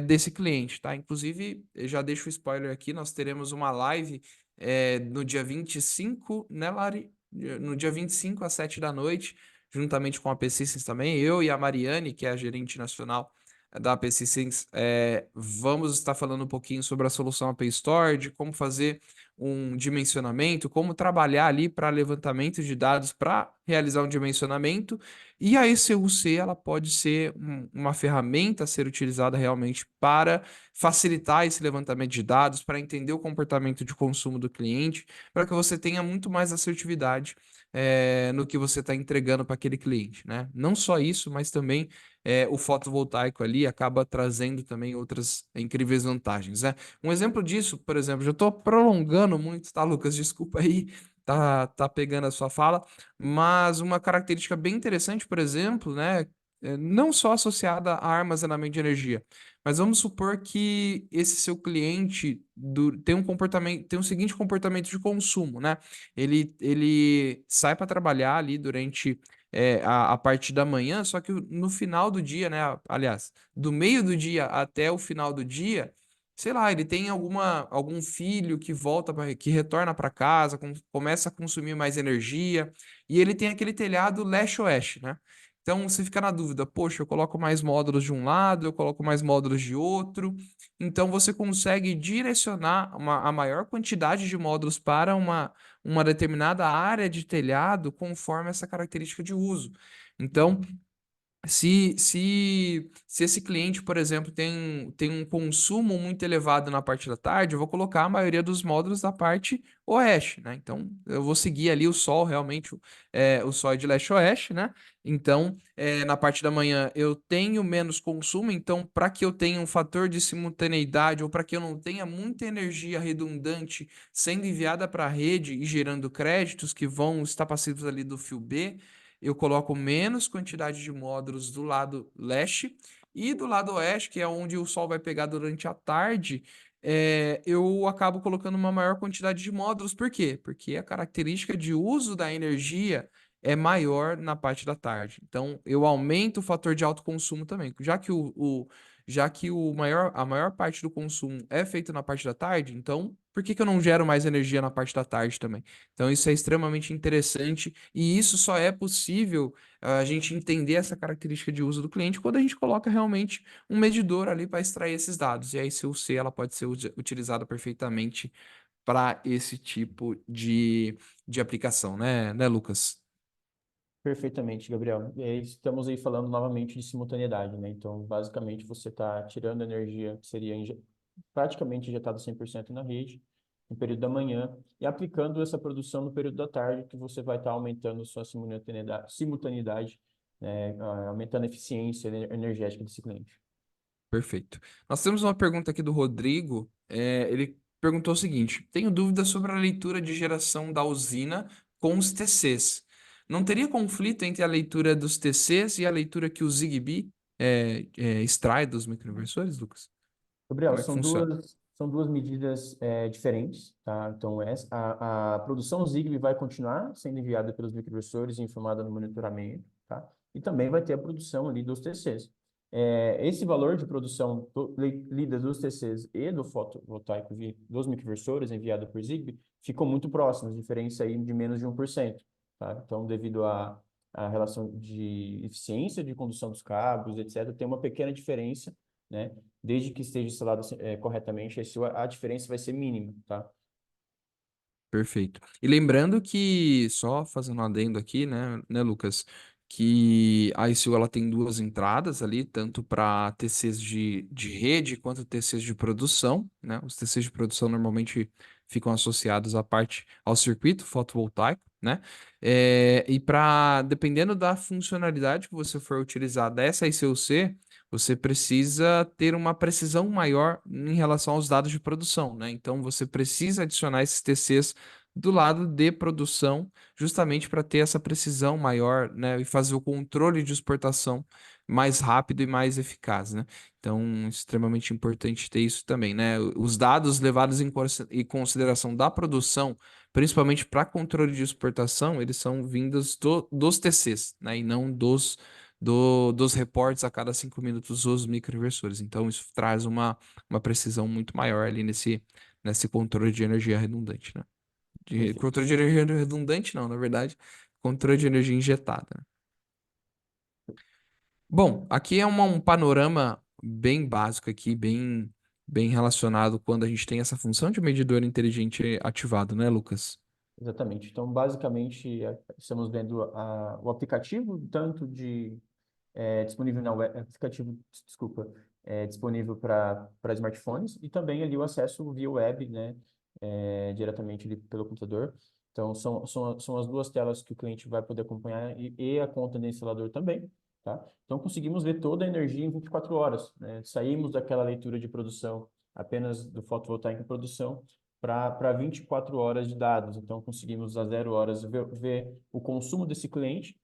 desse cliente, tá? Inclusive, eu já deixo o spoiler aqui, nós teremos uma live no dia 25, né, Lari? No dia 25 às 7 da noite, juntamente com a PC Systems também, eu e a Mariane, que é a gerente nacional da PC Systems, vamos estar falando um pouquinho sobre a solução AP Store, de como fazer um dimensionamento, como trabalhar ali para levantamento de dados para realizar um dimensionamento. E a ECUC ela pode ser uma ferramenta a ser utilizada realmente para facilitar esse levantamento de dados, para entender o comportamento de consumo do cliente, para que você tenha muito mais assertividade no que você está entregando para aquele cliente, né? Não só isso, mas também o fotovoltaico ali acaba trazendo também outras incríveis vantagens, né? Um exemplo disso, por exemplo, já estou prolongando muito, tá, Lucas? Desculpa aí, tá pegando a sua fala, mas uma característica bem interessante, por exemplo, né? Não só associada a armazenamento de energia, mas vamos supor que esse seu cliente tem um seguinte comportamento de consumo, né? Ele sai para trabalhar ali durante a parte da manhã, só que no final do dia, né? Aliás, do meio do dia até o final do dia, sei lá, ele tem algum filho que que retorna para casa, começa a consumir mais energia, e ele tem aquele telhado leste-oeste, né? Então você fica na dúvida, poxa, eu coloco mais módulos de um lado, eu coloco mais módulos de outro. Então você consegue direcionar a maior quantidade de módulos para uma determinada área de telhado conforme essa característica de uso. Então, se esse cliente, por exemplo, tem um consumo muito elevado na parte da tarde, eu vou colocar a maioria dos módulos da parte oeste, né? Então, eu vou seguir ali o sol, realmente, o sol é de leste-oeste, né? Então, na parte da manhã eu tenho menos consumo, então, para que eu tenha um fator de simultaneidade ou para que eu não tenha muita energia redundante sendo enviada para a rede e gerando créditos que vão estar passivos ali do fio B, eu coloco menos quantidade de módulos do lado leste e do lado oeste, que é onde o sol vai pegar durante a tarde, eu acabo colocando uma maior quantidade de módulos. Por quê? Porque a característica de uso da energia é maior na parte da tarde. Então, eu aumento o fator de autoconsumo também. Já que a maior parte do consumo é feito na parte da tarde, então por que que eu não gero mais energia na parte da tarde também? Então, isso é extremamente interessante e isso só é possível a gente entender essa característica de uso do cliente quando a gente coloca realmente um medidor ali para extrair esses dados. E aí, se o C ela pode ser utilizada perfeitamente para esse tipo de aplicação, né, Lucas? Perfeitamente, Gabriel. E aí estamos aí falando novamente de simultaneidade, né? Então, basicamente, você está tirando energia que seria praticamente injetada 100% na rede no período da manhã e aplicando essa produção no período da tarde, que você vai estar aumentando sua simultaneidade, né, aumentando a eficiência energética desse cliente. Perfeito. Nós temos uma pergunta aqui do Rodrigo. Ele perguntou o seguinte: tenho dúvidas sobre a leitura de geração da usina com os TCs. Não teria conflito entre a leitura dos TCs e a leitura que o Zigbee extrai dos microinversores, Lucas? Gabriel, Como é que funciona? são duas medidas diferentes, tá? Então, a produção Zigbee vai continuar sendo enviada pelos microinversores e informada no monitoramento, tá? E também vai ter a produção ali dos TCs. Esse valor de produção lida dos TCs e do fotovoltaico dos microinversores enviado por Zigbee ficou muito próximo, diferença aí de menos de 1%, tá? Então, devido à relação de eficiência de condução dos cabos, etc., tem uma pequena diferença, né? Desde que esteja instalado corretamente, a diferença vai ser mínima, tá? Perfeito. E lembrando que, só fazendo um adendo aqui, né, Lucas, que a ICU ela tem duas entradas ali, tanto para TCs de rede quanto TCs de produção, né? Os TCs de produção normalmente ficam associados à parte ao circuito fotovoltaico, né? E para, dependendo da funcionalidade que você for utilizar dessa ICU-C, você precisa ter uma precisão maior em relação aos dados de produção, né? Então você precisa adicionar esses TCs do lado de produção, justamente para ter essa precisão maior, né, e fazer o controle de exportação mais rápido e mais eficaz, né? Então, extremamente importante ter isso também, né? Os dados levados em consideração da produção, principalmente para controle de exportação, eles são vindos dos TCs, né, e não dos reportes a cada 5 minutos dos microinversores. Então, isso traz uma precisão muito maior ali nesse controle de energia redundante, né? De Perfeito. controle de energia redundante, não, na verdade, controle de energia injetada, né? Bom, aqui é um panorama bem básico aqui, bem relacionado quando a gente tem essa função de medidor inteligente ativado, né, Lucas? Exatamente. Então, basicamente, estamos vendo o aplicativo, tanto disponível na web, aplicativo, desculpa, disponível para smartphones e também ali o acesso via web, né, diretamente ali pelo computador. Então, são as duas telas que o cliente vai poder acompanhar e a conta do instalador também, tá? Então, conseguimos ver toda a energia em 24 horas, né? Saímos daquela leitura de produção apenas do fotovoltaico em produção para 24 horas de dados. Então, conseguimos a 0 horas ver o consumo desse cliente,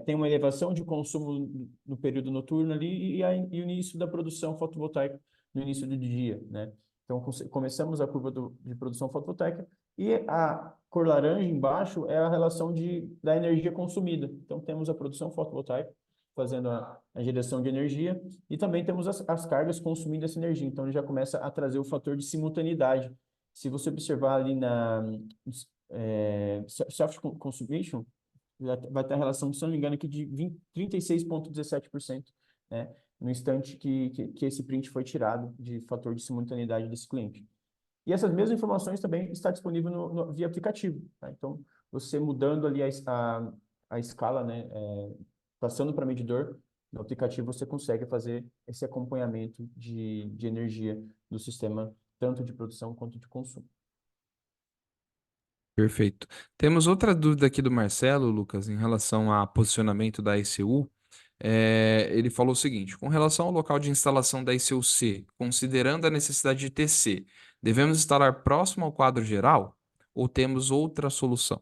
tem uma elevação de consumo no período noturno ali e o início da produção fotovoltaica no início do dia, né? Então, começamos a curva de produção fotovoltaica e a cor laranja embaixo é a relação da energia consumida. Então, temos a produção fotovoltaica fazendo a geração de energia e também temos as cargas consumindo essa energia. Então, ele já começa a trazer o fator de simultaneidade. Se você observar ali na self-consumption, vai ter a relação, se não me engano, aqui de 36,17%, né? No instante que esse print foi tirado de fator de simultaneidade desse cliente. E essas mesmas informações também está disponível via aplicativo, tá? Então, você mudando ali a escala, né, passando para medidor, no aplicativo você consegue fazer esse acompanhamento de energia do sistema, tanto de produção quanto de consumo. Perfeito. Temos outra dúvida aqui do Marcelo, Lucas, em relação a posicionamento da ECU. Ele falou o seguinte: com relação ao local de instalação da ECU-C, considerando a necessidade de TC, devemos instalar próximo ao quadro geral ou temos outra solução?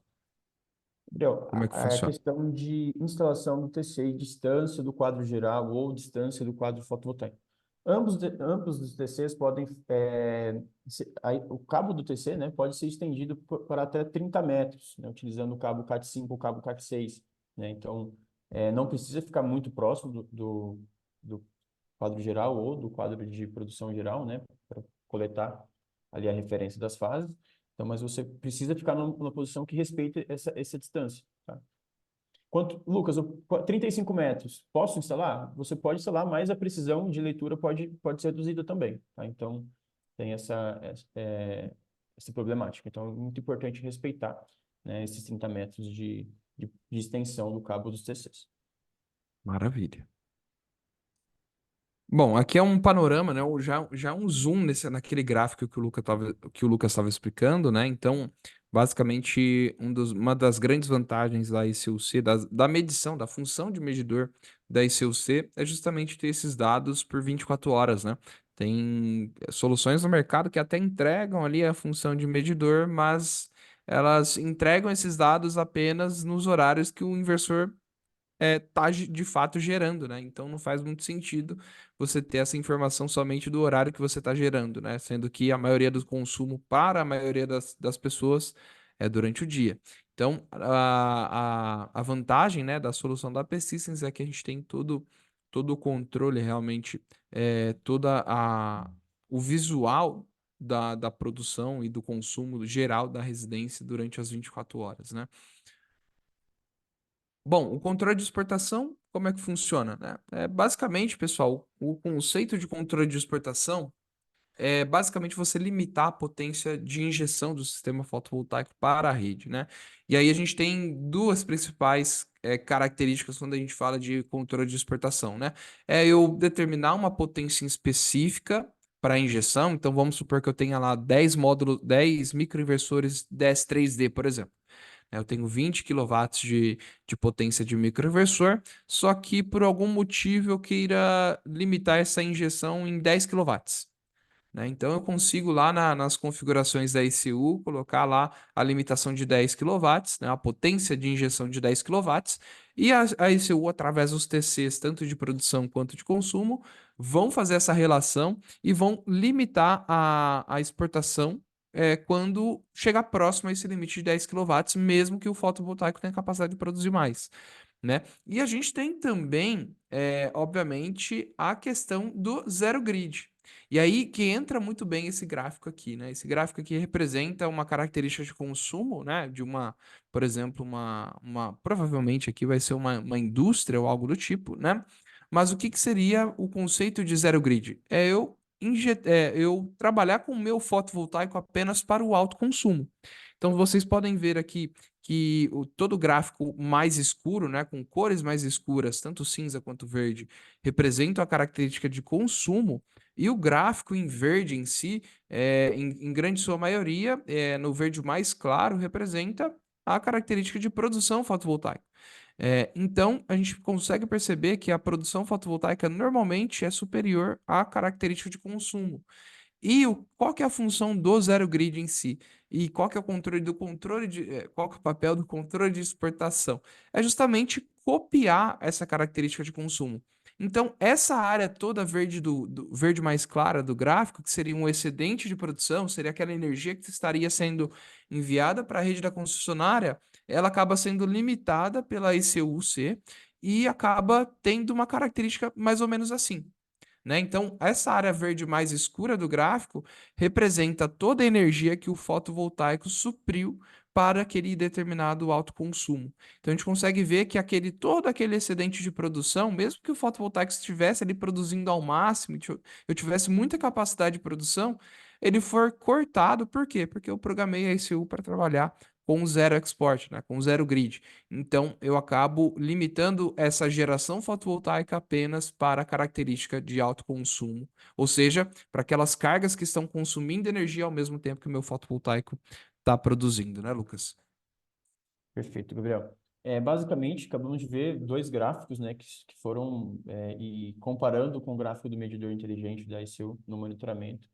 Gabriel, Como é que a funciona? questão de instalação do TC e distância do quadro geral ou distância do quadro fotovoltaico. Ambos os TCs podem, o cabo do TC, né, pode ser estendido para até 30 metros, né, utilizando o cabo Cat5 ou o cabo Cat6, né, então não precisa ficar muito próximo do quadro geral ou do quadro de produção geral, né, para coletar ali a referência das fases. Então, mas você precisa ficar numa posição que respeite essa distância, tá? Lucas, 35 metros, posso instalar? Você pode instalar, mas a precisão de leitura pode ser reduzida também, tá? Então, tem essa problemática. Então, é muito importante respeitar, né, esses 30 metros de extensão do cabo dos TCs. Maravilha. Bom, aqui é um panorama, né? Já um zoom naquele gráfico que o Lucas estava explicando, né? Então, basicamente, uma das grandes vantagens da ICUC, da medição, da função de medidor da ICUC, é justamente ter esses dados por 24 horas, né? Tem soluções no mercado que até entregam ali a função de medidor, mas elas entregam esses dados apenas nos horários que o inversor tá de fato gerando, né? Então não faz muito sentido você ter essa informação somente do horário que você está gerando, né? Sendo que a maioria do consumo para a maioria das pessoas é durante o dia. Então, a vantagem, né, da solução da Persistence é que a gente tem todo o controle realmente, toda o visual da produção e do consumo geral da residência durante as 24 horas, né? Bom, o controle de exportação, como é que funciona, né? Basicamente, pessoal, o conceito de controle de exportação é basicamente você limitar a potência de injeção do sistema fotovoltaico para a rede, né? E aí a gente tem duas principais características quando a gente fala de controle de exportação, né? É eu determinar uma potência específica para a injeção, então vamos supor que eu tenha lá 10 módulos, 10 microinversores DS3D, por exemplo. Eu tenho 20 quilowatts de potência de microinversor, só que por algum motivo eu queira limitar essa injeção em 10 quilowatts, né? Então eu consigo lá nas configurações da ECU colocar lá a limitação de 10 quilowatts, né? A potência de injeção de 10 quilowatts, e a ECU, através dos TCs, tanto de produção quanto de consumo, vão fazer essa relação e vão limitar a exportação quando chegar próximo a esse limite de 10 quilowatts, mesmo que o fotovoltaico tenha capacidade de produzir mais, né? E a gente tem também, obviamente, a questão do zero grid. E aí que entra muito bem esse gráfico aqui, né? Esse gráfico aqui representa uma característica de consumo, né? De uma, por exemplo, provavelmente aqui vai ser uma indústria ou algo do tipo, né? Mas o que que seria o conceito de zero grid? Eu trabalhar com o meu fotovoltaico apenas para o alto consumo. Então vocês podem ver aqui que todo o gráfico mais escuro, né, com cores mais escuras, tanto cinza quanto verde, representa a característica de consumo, e o gráfico em verde em si, em grande sua maioria, no verde mais claro, representa a característica de produção fotovoltaica. Então, a gente consegue perceber que a produção fotovoltaica normalmente é superior à característica de consumo. E qual que é a função do zero grid em si? E qual que é o qual que é o papel do controle de exportação? É justamente copiar essa característica de consumo. Então, essa área toda verde do verde mais clara do gráfico, que seria um excedente de produção, seria aquela energia que estaria sendo enviada para a rede da concessionária, ela acaba sendo limitada pela ECU-C e acaba tendo uma característica mais ou menos assim, né? Então, essa área verde mais escura do gráfico representa toda a energia que o fotovoltaico supriu para aquele determinado alto consumo. Então, a gente consegue ver que todo aquele excedente de produção, mesmo que o fotovoltaico estivesse ali produzindo ao máximo, eu tivesse muita capacidade de produção, ele for cortado, por quê? Porque eu programei a ECU para trabalhar com zero export, né? Com zero grid. Então, eu acabo limitando essa geração fotovoltaica apenas para a característica de alto consumo, ou seja, para aquelas cargas que estão consumindo energia ao mesmo tempo que o meu fotovoltaico está produzindo, né, Lucas? Perfeito, Gabriel. Basicamente, acabamos de ver dois gráficos, né, que foram, e comparando com o gráfico do medidor inteligente da ICU no monitoramento,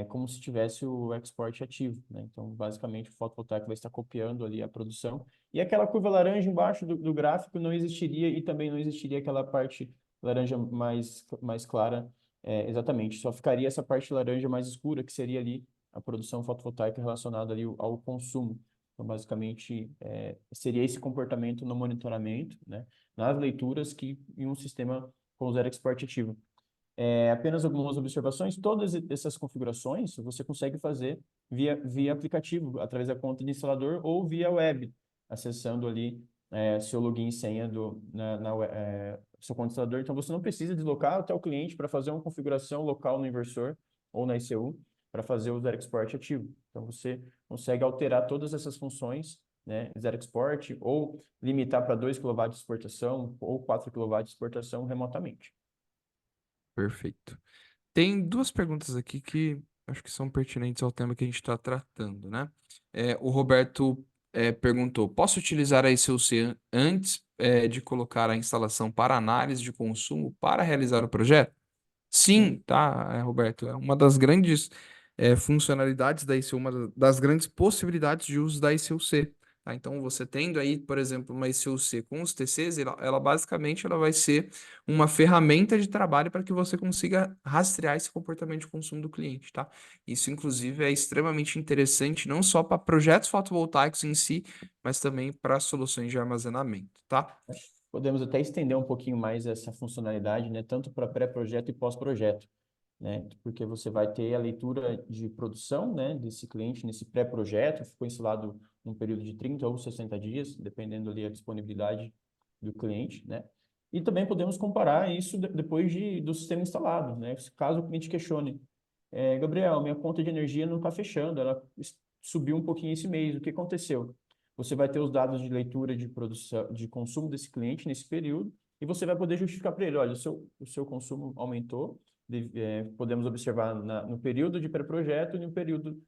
como se tivesse o export ativo, né? Então, basicamente, o fotovoltaico vai estar copiando ali a produção. E aquela curva laranja embaixo do gráfico não existiria, e também não existiria aquela parte laranja mais clara, exatamente. Só ficaria essa parte laranja mais escura, que seria ali a produção fotovoltaica relacionada ali ao consumo. Então, basicamente, seria esse comportamento no monitoramento, né, nas leituras que em um sistema com zero export ativo. Apenas algumas observações, todas essas configurações você consegue fazer via aplicativo, através da conta de instalador ou via web, acessando ali seu login e senha seu conta de instalador. Então, você não precisa deslocar até o cliente para fazer uma configuração local no inversor ou na ICU para fazer o Zero Export ativo. Então, você consegue alterar todas essas funções, né, Zero Export, ou limitar para 2 kW de exportação ou 4 kW de exportação remotamente. Perfeito. Tem duas perguntas aqui que acho que são pertinentes ao tema que a gente está tratando, né? O Roberto perguntou: posso utilizar a ICUC antes de colocar a instalação para análise de consumo para realizar o projeto? Sim, tá, Roberto. É uma das grandes funcionalidades da ICU, uma das grandes possibilidades de uso da ICUC. Tá? Então, você tendo aí, por exemplo, uma ICUC com os TCs, ela basicamente ela vai ser uma ferramenta de trabalho para que você consiga rastrear esse comportamento de consumo do cliente, tá? Isso, inclusive, é extremamente interessante, não só para projetos fotovoltaicos em si, mas também para soluções de armazenamento, tá? Podemos até estender um pouquinho mais essa funcionalidade, né, tanto para pré-projeto e pós-projeto, né, porque você vai ter a leitura de produção, né, desse cliente nesse pré-projeto, ficou instalado num período de 30 ou 60 dias, dependendo ali a disponibilidade do cliente, né, e também podemos comparar isso depois do sistema instalado, né, caso o cliente questione, Gabriel, minha conta de energia não está fechando, ela subiu um pouquinho esse mês, o que aconteceu? Você vai ter os dados de leitura de produção, de consumo desse cliente nesse período, e você vai poder justificar para ele, olha, o seu consumo aumentou, podemos observar no período de pré-projeto e no período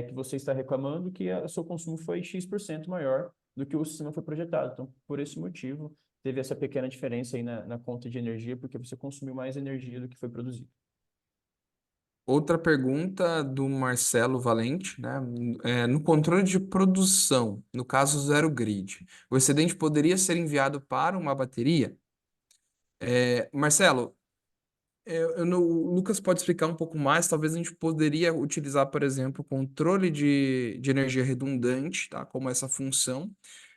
que você está reclamando que o seu consumo foi X% maior do que o sistema foi projetado. Então, por esse motivo, teve essa pequena diferença aí na conta de energia, porque você consumiu mais energia do que foi produzido. Outra pergunta do Marcelo Valente, né? No controle de produção, no caso zero grid, o excedente poderia ser enviado para uma bateria? Marcelo, o Lucas pode explicar um pouco mais. Talvez a gente poderia utilizar, por exemplo, controle de energia redundante, tá? Como essa função.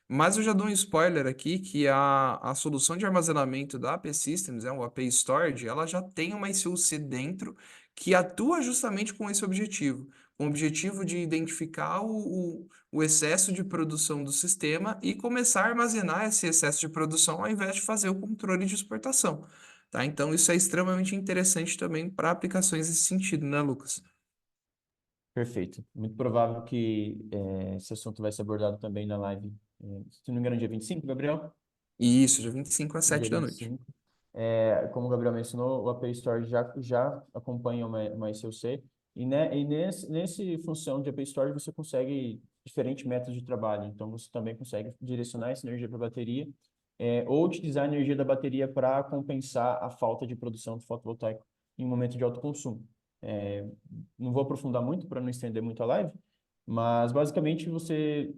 Mas eu já dou um spoiler aqui que a solução de armazenamento da AP Systems, o AP Storage, ela já tem uma ICUC dentro que atua justamente com esse objetivo. Com o objetivo de identificar o excesso de produção do sistema e começar a armazenar esse excesso de produção ao invés de fazer o controle de exportação. Tá? Então, isso é extremamente interessante também para aplicações nesse sentido, né, Lucas? Perfeito. Muito provável que esse assunto vai ser abordado também na live, se não me engano, dia 25, Gabriel? E isso, dia 25 às Dia 7 da noite. 25. Como o Gabriel mencionou, o App Store já acompanha uma ICUC, e nesse função de App Store você consegue diferentes métodos de trabalho. Então, você também consegue direcionar essa energia para a bateria, ou utilizar a energia da bateria para compensar a falta de produção de fotovoltaico em um momento de alto consumo. É, não vou aprofundar muito para não estender muito a live, mas basicamente você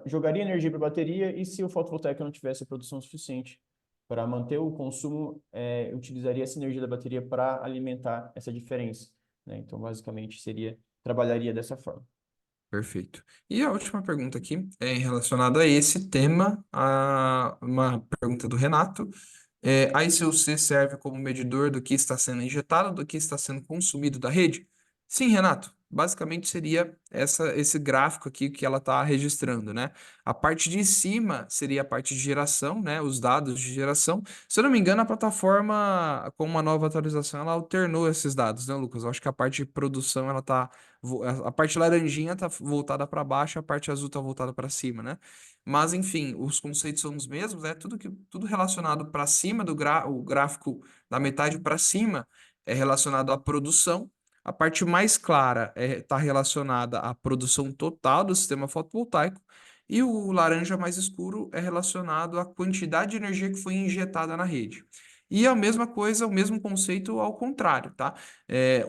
jogaria energia para a bateria e se o fotovoltaico não tivesse produção suficiente para manter o consumo, utilizaria essa energia da bateria para alimentar essa diferença, né? Então, basicamente, trabalharia dessa forma. Perfeito. E a última pergunta aqui é relacionada a esse tema, uma pergunta do Renato. A ICUC serve como medidor do que está sendo injetado, do que está sendo consumido da rede? Sim, Renato. Basicamente seria esse gráfico aqui que ela está registrando, né? A parte de cima seria a parte de geração, né? Os dados de geração. Se eu não me engano, a plataforma, com uma nova atualização, ela alternou esses dados, né, Lucas? Eu acho que a parte de produção, ela tá. A parte laranjinha tá voltada para baixo, a parte azul tá voltada para cima, né? Mas, enfim, os conceitos são os mesmos, né? Tudo relacionado para cima o gráfico da metade para cima é relacionado à produção. A parte mais clara está relacionada à produção total do sistema fotovoltaico. E o laranja mais escuro é relacionado à quantidade de energia que foi injetada na rede. E a mesma coisa, o mesmo conceito ao contrário, tá?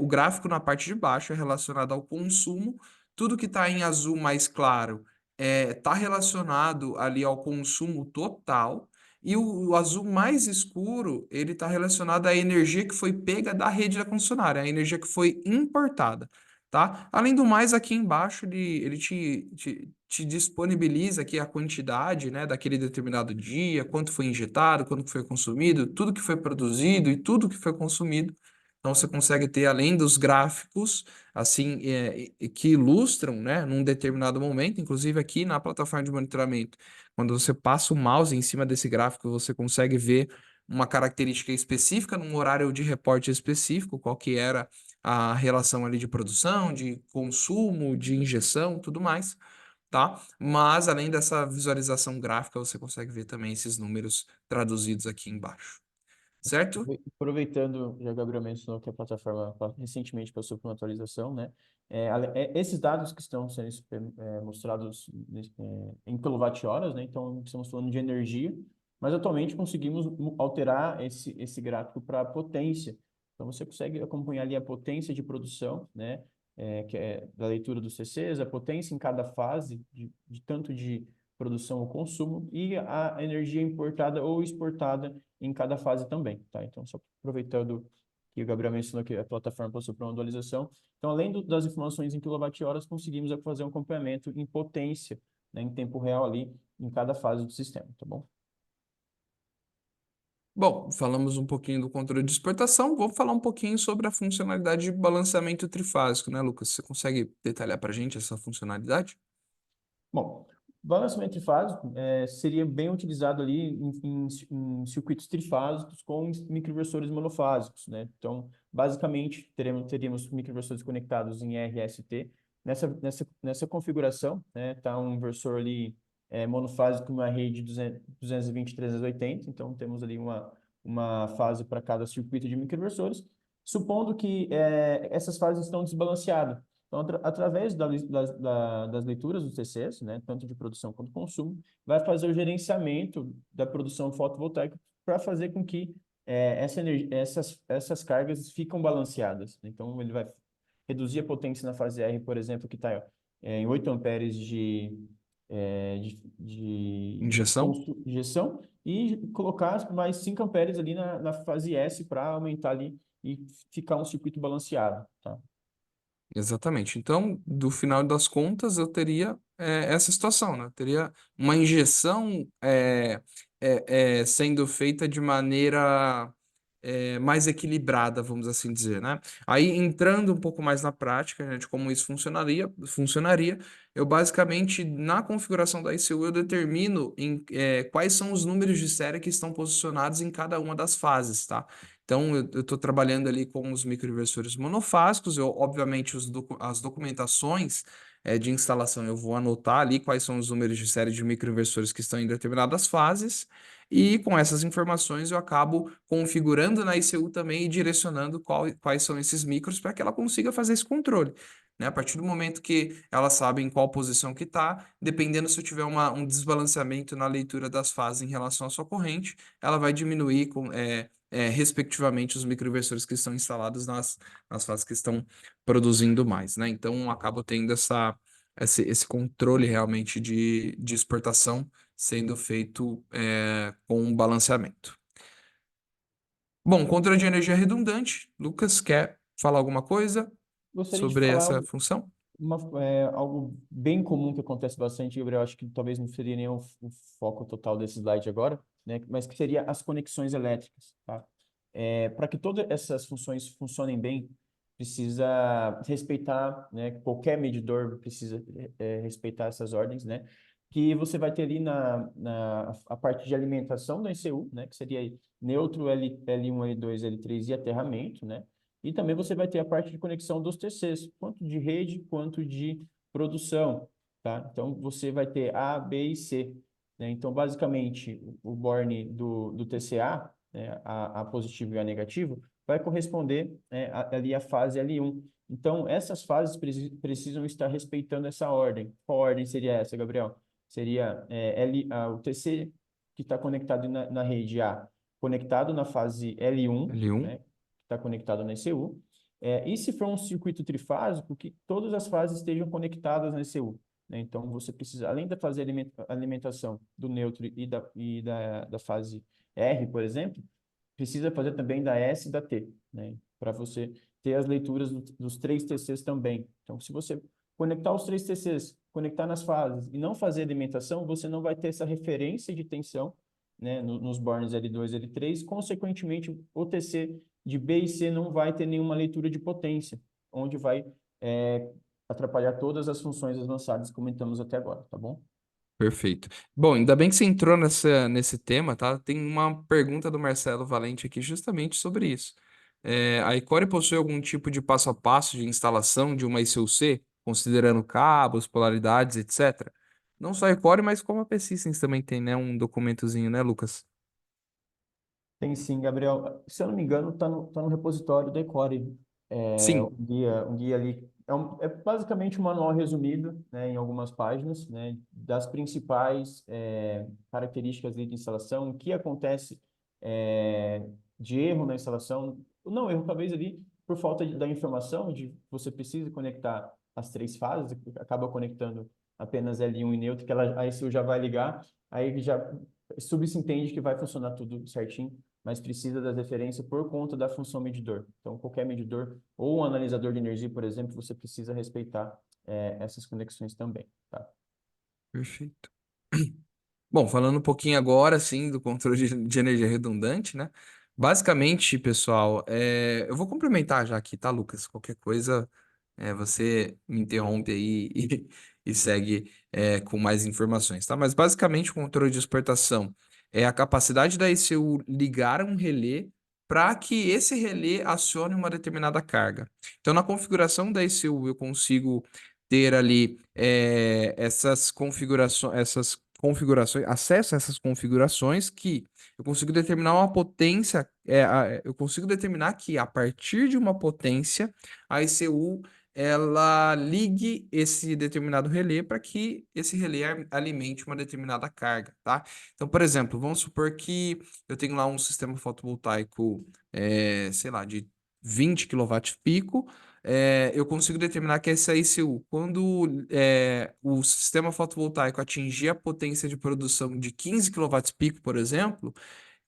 O gráfico na parte de baixo é relacionado ao consumo. Tudo que está em azul mais claro está relacionado ali ao consumo total. E o azul mais escuro, ele está relacionado à energia que foi pega da rede da concessionária, a energia que foi importada, tá? Além do mais, aqui embaixo ele te disponibiliza aqui a quantidade, né, daquele determinado dia, quanto foi injetado, quanto foi consumido, tudo que foi produzido e tudo que foi consumido. Então você consegue ter, além dos gráficos, assim, que ilustram, né, num determinado momento, inclusive aqui na plataforma de monitoramento, quando você passa o mouse em cima desse gráfico, você consegue ver uma característica específica num horário de reporte específico, qual que era a relação ali de produção, de consumo, de injeção, tudo mais, tá? Mas além dessa visualização gráfica, você consegue ver também esses números traduzidos aqui embaixo. certo? Aproveitando, já o Gabriel mencionou que a plataforma recentemente passou por uma atualização, né? Esses dados que estão sendo mostrados em quilowatt-horas, né? Então, estamos falando de energia, mas atualmente conseguimos alterar esse gráfico para potência. Então, você consegue acompanhar ali a potência de produção, né? Que é da leitura dos CCs, a potência em cada fase, de tanto de produção ou consumo, e a energia importada ou exportada em cada fase também, tá? Então, só aproveitando que o Gabriel mencionou que a plataforma passou por uma atualização. Então, além das informações em quilowatt-horas, conseguimos fazer um acompanhamento em potência, né, em tempo real ali, em cada fase do sistema, tá bom? Bom, falamos um pouquinho do controle de exportação, vou falar um pouquinho sobre a funcionalidade de balanceamento trifásico, né, Lucas? Você consegue detalhar para a gente essa funcionalidade? Bom, balanceamento trifásico seria bem utilizado ali em circuitos trifásicos com microinversores monofásicos, né? Então, basicamente, teríamos microinversores conectados em RST. Nessa configuração, né, tá um inversor ali monofásico numa rede 220, 380, então temos ali uma fase para cada circuito de microinversores, supondo que essas fases estão desbalanceadas. Então, através das leituras dos TCs, né, tanto de produção quanto consumo, vai fazer o gerenciamento da produção fotovoltaica para fazer com que essas cargas ficam balanceadas. Então, ele vai reduzir a potência na fase R, por exemplo, que está em 8 amperes Injeção? de injeção, e colocar mais 5 amperes ali na fase S para aumentar ali e ficar um circuito balanceado, tá? Exatamente. Então, do final das contas, eu teria essa situação, né? Eu teria uma injeção sendo feita de maneira mais equilibrada, vamos assim dizer, né? Aí, entrando um pouco mais na prática, né, de como isso funcionaria, eu basicamente, na configuração da ICU, eu determino quais são os números de série que estão posicionados em cada uma das fases, tá? Então, eu estou trabalhando ali com os microinversores monofásicos. Eu, obviamente, as documentações de instalação, eu vou anotar ali quais são os números de série de microinversores que estão em determinadas fases. E com essas informações, eu acabo configurando na ICU também e direcionando quais são esses micros para que ela consiga fazer esse controle. Né? A partir do momento que ela sabe em qual posição que está, dependendo se eu tiver um desbalanceamento na leitura das fases em relação à sua corrente, ela vai diminuir respectivamente, os microinversores que estão instalados nas fases que estão produzindo mais, né? Então, acabo tendo esse controle realmente de exportação sendo feito com um balanceamento. Bom, controle de energia redundante. Lucas, quer falar alguma coisa Gostaria de sobre falar essa função? algo bem comum que acontece bastante, Gabriel. Acho que talvez não seria nem o foco total desse slide agora, né? Mas que seria as conexões elétricas, tá? Para que todas essas funções funcionem bem, precisa respeitar, né? Qualquer medidor precisa respeitar essas ordens, né? Que você vai ter ali a parte de alimentação da ECU, né? Que seria aí neutro, L1, L2, L3 e aterramento, né? E também você vai ter a parte de conexão dos TCs, quanto de rede quanto de produção, tá? Então, você vai ter A, B e C, né? Então, basicamente, o borne do TCA, né, a positivo e a negativo, vai corresponder, né, ali à fase L1. Então, essas fases precisam estar respeitando essa ordem. Qual ordem seria essa, Gabriel? Seria o TC que está conectado na rede A, conectado na fase L1, L1. né? Está conectado na ECU. E se for um circuito trifásico, que todas as fases estejam conectadas na ECU. Né? Então, você precisa, além de fazer alimentação do neutro da fase R, por exemplo, precisa fazer também da S e da T, né? Para você ter as leituras dos três TCs também. Então, se você conectar os três TCs, conectar nas fases e não fazer alimentação, você não vai ter essa referência de tensão, né, nos bornes L2 e L3. Consequentemente, o TC de B e C não vai ter nenhuma leitura de potência, onde vai atrapalhar todas as funções avançadas que comentamos até agora, tá bom? Perfeito. Bom, ainda bem que você entrou nesse tema, tá? Tem uma pergunta do Marcelo Valente aqui justamente sobre isso. A Icore possui algum tipo de passo a passo de instalação de uma ICU-C, considerando cabos, polaridades, etc. Não só a Icore, mas como a P-Systems também tem, né? Um documentozinho, né, Lucas? Tem sim, Gabriel. Se eu não me engano, tá no repositório do Ecore. É Sim, um guia ali. É basicamente um manual resumido, né, em algumas páginas, né, das principais características ali de instalação, o que acontece de erro na instalação. Não, erro talvez ali por falta da informação, de você precisa conectar as três fases, acaba conectando apenas L1 e neutro, que ela, aí você já vai ligar, aí já subentende que vai funcionar tudo certinho, mas precisa das referências por conta da função medidor. Então, qualquer medidor ou um analisador de energia, por exemplo, você precisa respeitar essas conexões também, tá? perfeito. Bom, falando um pouquinho agora, sim, do controle de energia redundante, né? Basicamente, pessoal, eu vou complementar já aqui, tá, Lucas? Qualquer coisa, você me interrompe aí e segue, com mais informações, tá? Mas basicamente, o controle de exportação é a capacidade da ECU ligar um relé para que esse relé acione uma determinada carga. Então, na configuração da ECU, eu consigo ter ali essas configurações, acesso a essas configurações que eu consigo determinar uma potência, eu consigo determinar que a partir de uma potência a ECU ela ligue esse determinado relé para que esse relé alimente uma determinada carga, tá? Então, por exemplo, vamos supor que eu tenho lá um sistema fotovoltaico, sei lá, de 20 kW pico, eu consigo determinar que essa ICU, quando o sistema fotovoltaico atingir a potência de produção de 15 kW pico, por exemplo,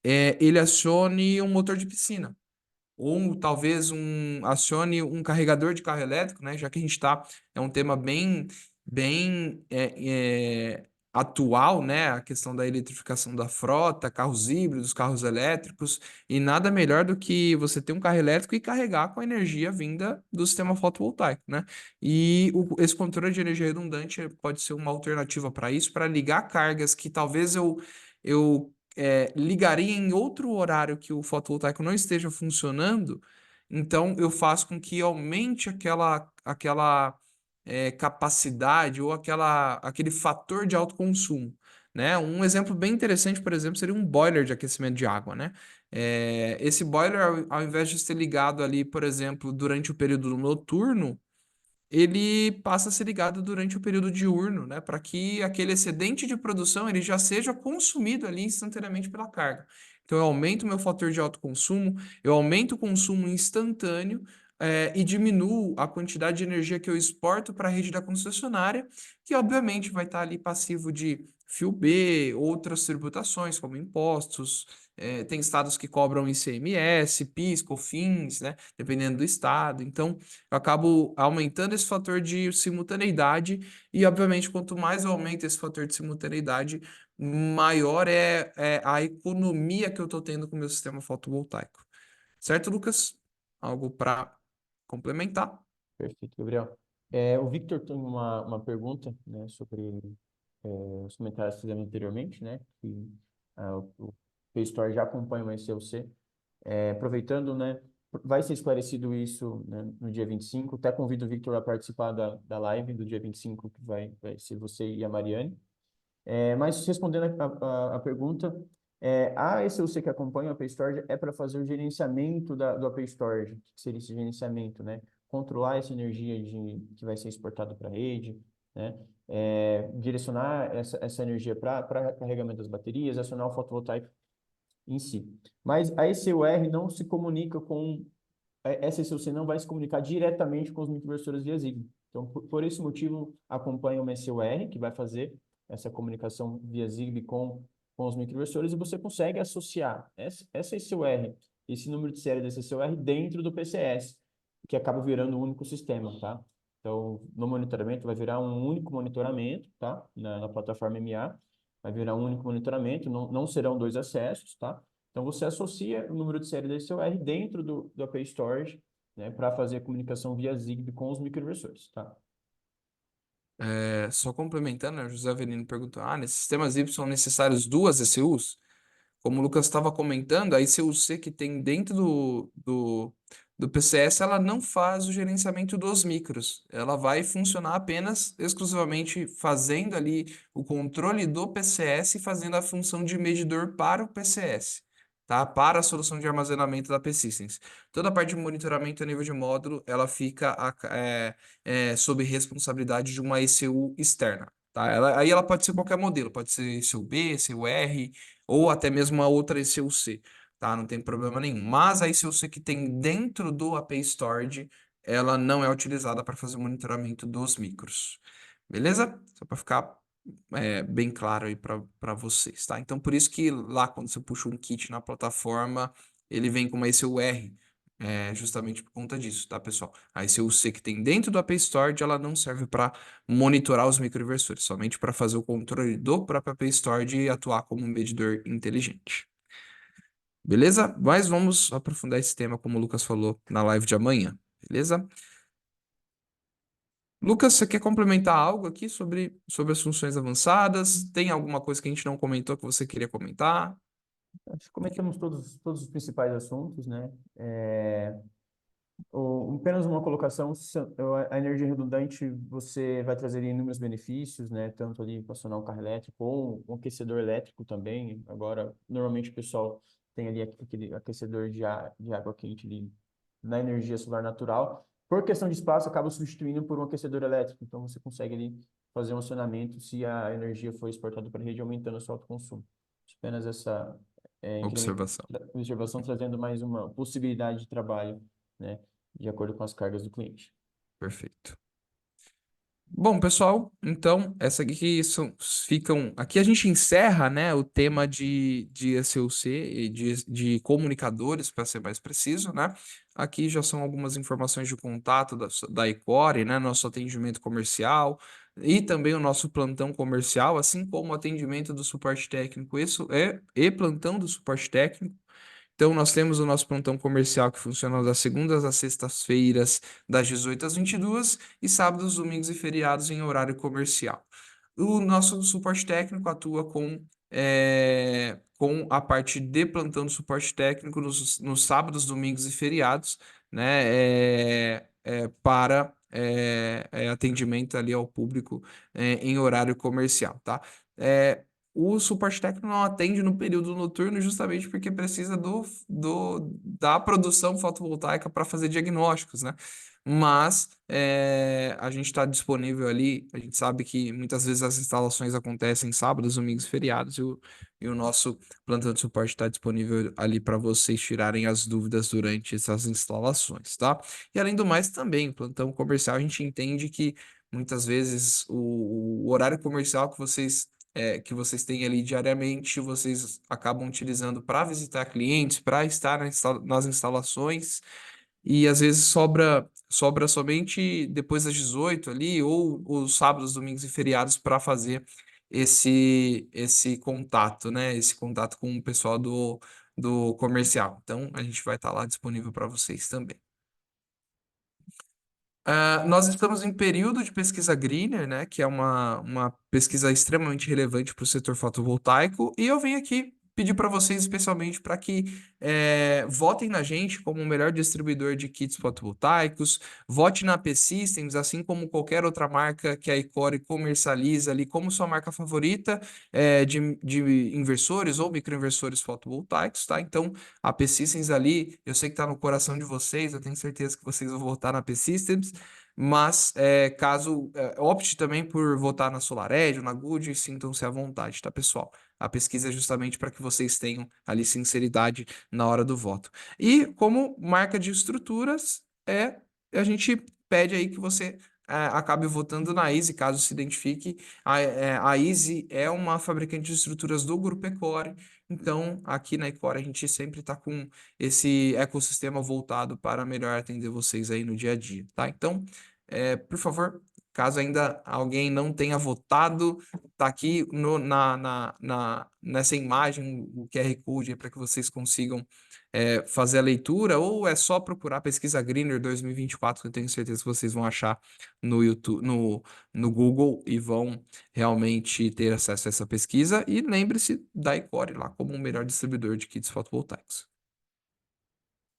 ele acione um motor de piscina ou talvez acione um carregador de carro elétrico, né? Já que a gente está, é um tema bem atual, né? A questão da eletrificação da frota, carros híbridos, carros elétricos, e nada melhor do que você ter um carro elétrico e carregar com a energia vinda do sistema fotovoltaico, né? E esse controle de energia redundante pode ser uma alternativa para isso, para ligar cargas que talvez eu ligaria em outro horário que o fotovoltaico não esteja funcionando, então eu faço com que aumente aquela capacidade ou aquele fator de autoconsumo, né? Um exemplo bem interessante, por exemplo, seria um boiler de aquecimento de água, né? Esse boiler, ao invés de ser ligado ali, por exemplo, durante o período noturno, ele passa a ser ligado durante o período diurno, né, para que aquele excedente de produção ele já seja consumido ali instantaneamente pela carga. Então eu aumento o meu fator de autoconsumo, eu aumento o consumo instantâneo, e diminuo a quantidade de energia que eu exporto para a rede da concessionária, que obviamente vai estar ali passivo de fio B, outras tributações como impostos. Tem estados que cobram ICMS, PIS, COFINS, né, dependendo do estado. Então eu acabo aumentando esse fator de simultaneidade e, obviamente, quanto mais eu aumento esse fator de simultaneidade, maior é a economia que eu estou tendo com o meu sistema fotovoltaico. Certo, Lucas? Algo para complementar? Perfeito, Gabriel. O Victor tem uma pergunta, né, sobre os comentários que fizemos anteriormente, né, que o PayStore já acompanha o SLC. Aproveitando, né, vai ser esclarecido isso, né, no dia 25. Até convido o Victor a participar da live do dia 25, que vai ser você e a Mariane. Mas respondendo a pergunta, a ECUC que acompanha o App Storage é para fazer o gerenciamento do App Storage. O que seria esse gerenciamento, né? Controlar essa energia que vai ser exportada para a rede, né? Direcionar essa energia para carregamento das baterias, acionar o fotovoltaico em si. Mas a ECUR não se comunica com essa SOC não vai se comunicar diretamente com os microinversores via Zigbee. Então, por esse motivo, acompanha uma SOR, que vai fazer essa comunicação via Zigbee com os microinversores, e você consegue associar essa SOR, esse número de série dessa SOR, dentro do PCS, que acaba virando um único sistema, tá? Então, no monitoramento, vai virar um único monitoramento, tá? Na plataforma MA, vai virar um único monitoramento, não serão dois acessos, tá? Então, você associa o número de série da SOR dentro do API Storage, né, para fazer a comunicação via Zigbee com os microinversores, tá? Só complementando, né, o José Avelino perguntou: nesses sistemas Y são necessários duas ECUs? Como o Lucas estava comentando, a ICUC que tem dentro do PCS, ela não faz o gerenciamento dos micros. Ela vai funcionar apenas, exclusivamente, fazendo ali o controle do PCS e fazendo a função de medidor para o PCS. tá? Para a solução de armazenamento da P-Systems. Toda a parte de monitoramento a nível de módulo, ela fica sob responsabilidade de uma ECU externa, tá? Aí ela pode ser qualquer modelo, pode ser ECU-B, ECU-R, ou até mesmo uma outra ECU-C, tá? Não tem problema nenhum. Mas a ECU-C que tem dentro do API Storage, ela não é utilizada para fazer o monitoramento dos micros. Beleza? Só para ficar bem claro aí para vocês, tá? Então, por isso que lá, quando você puxa um kit na plataforma, ele vem com uma ECUR, justamente por conta disso, tá, pessoal? A ECU-C que tem dentro do API Storage, ela não serve para monitorar os microinversores, somente para fazer o controle do próprio API Storage e atuar como um medidor inteligente. Beleza? Mas vamos aprofundar esse tema, como o Lucas falou, na live de amanhã, beleza? Lucas, você quer complementar algo aqui sobre as funções avançadas? Tem alguma coisa que a gente não comentou que você queria comentar? Acho que comentamos todos os principais assuntos, né? Apenas uma colocação, a energia redundante você vai trazer inúmeros benefícios, né? Tanto ali para acionar um carro elétrico ou um aquecedor elétrico também. Agora, normalmente o pessoal tem ali aquele aquecedor de água quente ali na energia solar natural. Por questão de espaço, acaba substituindo por um aquecedor elétrico. Então, você consegue ali fazer um acionamento se a energia for exportada para a rede, aumentando o seu autoconsumo. Apenas essa Observação. observação trazendo mais uma possibilidade de trabalho, né? De acordo com as cargas do cliente. Perfeito. Bom, pessoal, então, essa aqui ficam. Aqui a gente encerra, né, o tema de ECUC e de comunicadores, para ser mais preciso, né? Aqui já são algumas informações de contato da Icore, né? Nosso atendimento comercial e também o nosso plantão comercial, assim como o atendimento do suporte técnico. Isso e plantão do suporte técnico. Então, nós temos o nosso plantão comercial que funciona das segundas às sextas-feiras, das 18 às 22, e sábados, domingos e feriados em horário comercial. O nosso suporte técnico atua com a parte de plantão do suporte técnico nos sábados, domingos e feriados, né, para atendimento ali ao público em horário comercial, tá? É, o suporte técnico não atende no período noturno justamente porque precisa da produção fotovoltaica para fazer diagnósticos, né? Mas a gente está disponível ali, a gente sabe que muitas vezes as instalações acontecem sábados, domingos, feriados, e o nosso plantão de suporte está disponível ali para vocês tirarem as dúvidas durante essas instalações, tá? E além do mais, também, plantão comercial, a gente entende que muitas vezes o horário comercial que vocês têm ali diariamente, vocês acabam utilizando para visitar clientes, para estar nas instalações, e às vezes sobra somente depois das 18 ali, ou os sábados, domingos e feriados para fazer esse contato, né? Esse contato com o pessoal do comercial. Então, a gente vai estar lá disponível para vocês também. Nós estamos em período de pesquisa Greener, né, que é uma pesquisa extremamente relevante para o setor fotovoltaico, e eu venho aqui pedir para vocês, especialmente, para que votem na gente como o melhor distribuidor de kits fotovoltaicos, vote na P-Systems, assim como qualquer outra marca que a Icore comercializa ali como sua marca favorita de inversores ou microinversores fotovoltaicos, tá? Então, a P-Systems ali, eu sei que está no coração de vocês, eu tenho certeza que vocês vão votar na P-Systems, mas caso opte também por votar na SolarEdge ou na Good, sintam-se à vontade, tá, pessoal? A pesquisa é justamente para que vocês tenham ali sinceridade na hora do voto. E como marca de estruturas, a gente pede aí que você acabe votando na Easy, caso se identifique. A Easy é uma fabricante de estruturas do Grupo Ecore, então aqui na Ecore a gente sempre está com esse ecossistema voltado para melhor atender vocês aí no dia a dia, tá? Então, por favor, caso ainda alguém não tenha votado, tá aqui nessa imagem o QR Code para que vocês consigam fazer a leitura, ou é só procurar pesquisa Greener 2024, que eu tenho certeza que vocês vão achar no YouTube, no Google, e vão realmente ter acesso a essa pesquisa. E lembre-se da Icore lá como o melhor distribuidor de kits fotovoltaicos.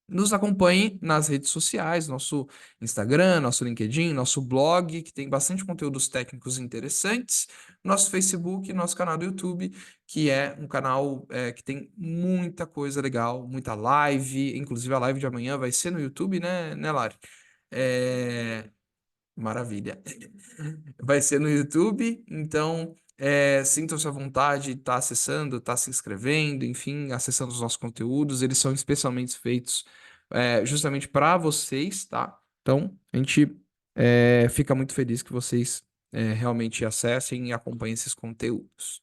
nos acompanhe nas redes sociais, nosso Instagram, nosso LinkedIn, nosso blog, que tem bastante conteúdos técnicos interessantes, nosso Facebook, nosso canal do YouTube, que é um canal que tem muita coisa legal, muita live, inclusive a live de amanhã vai ser no YouTube, né, Lari? É, Maravilha. Vai ser no YouTube, então sintam-se à vontade, tá acessando, tá se inscrevendo, enfim, acessando os nossos conteúdos. Eles são especialmente feitos justamente para vocês, tá? Então, a gente fica muito feliz que vocês realmente acessem e acompanhem esses conteúdos.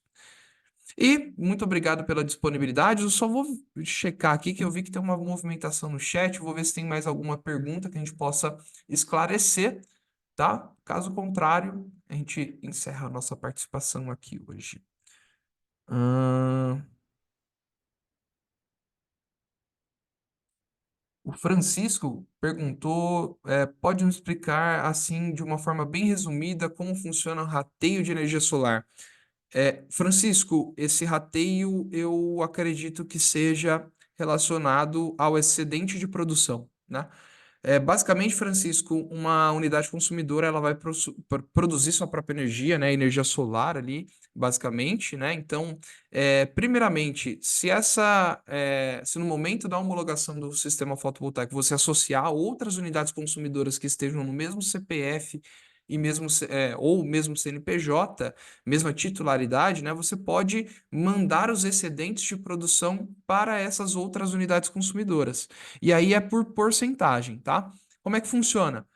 E muito obrigado pela disponibilidade. Eu só vou checar aqui que eu vi que tem uma movimentação no chat. Vou ver se tem mais alguma pergunta que a gente possa esclarecer, tá? Caso contrário, a gente encerra a nossa participação aqui hoje. Ahn, O Francisco perguntou, pode nos explicar, assim, de uma forma bem resumida, como funciona o rateio de energia solar? Francisco, esse rateio eu acredito que seja relacionado ao excedente de produção, né? Basicamente, Francisco, uma unidade consumidora ela vai produzir sua própria energia, né? Energia solar ali, basicamente, né? Então, primeiramente, se no momento da homologação do sistema fotovoltaico você associar outras unidades consumidoras que estejam no mesmo CPF e mesmo ou mesmo CNPJ, mesma titularidade, né? Você pode mandar os excedentes de produção para essas outras unidades consumidoras. E aí é por porcentagem, tá? Como é que funciona?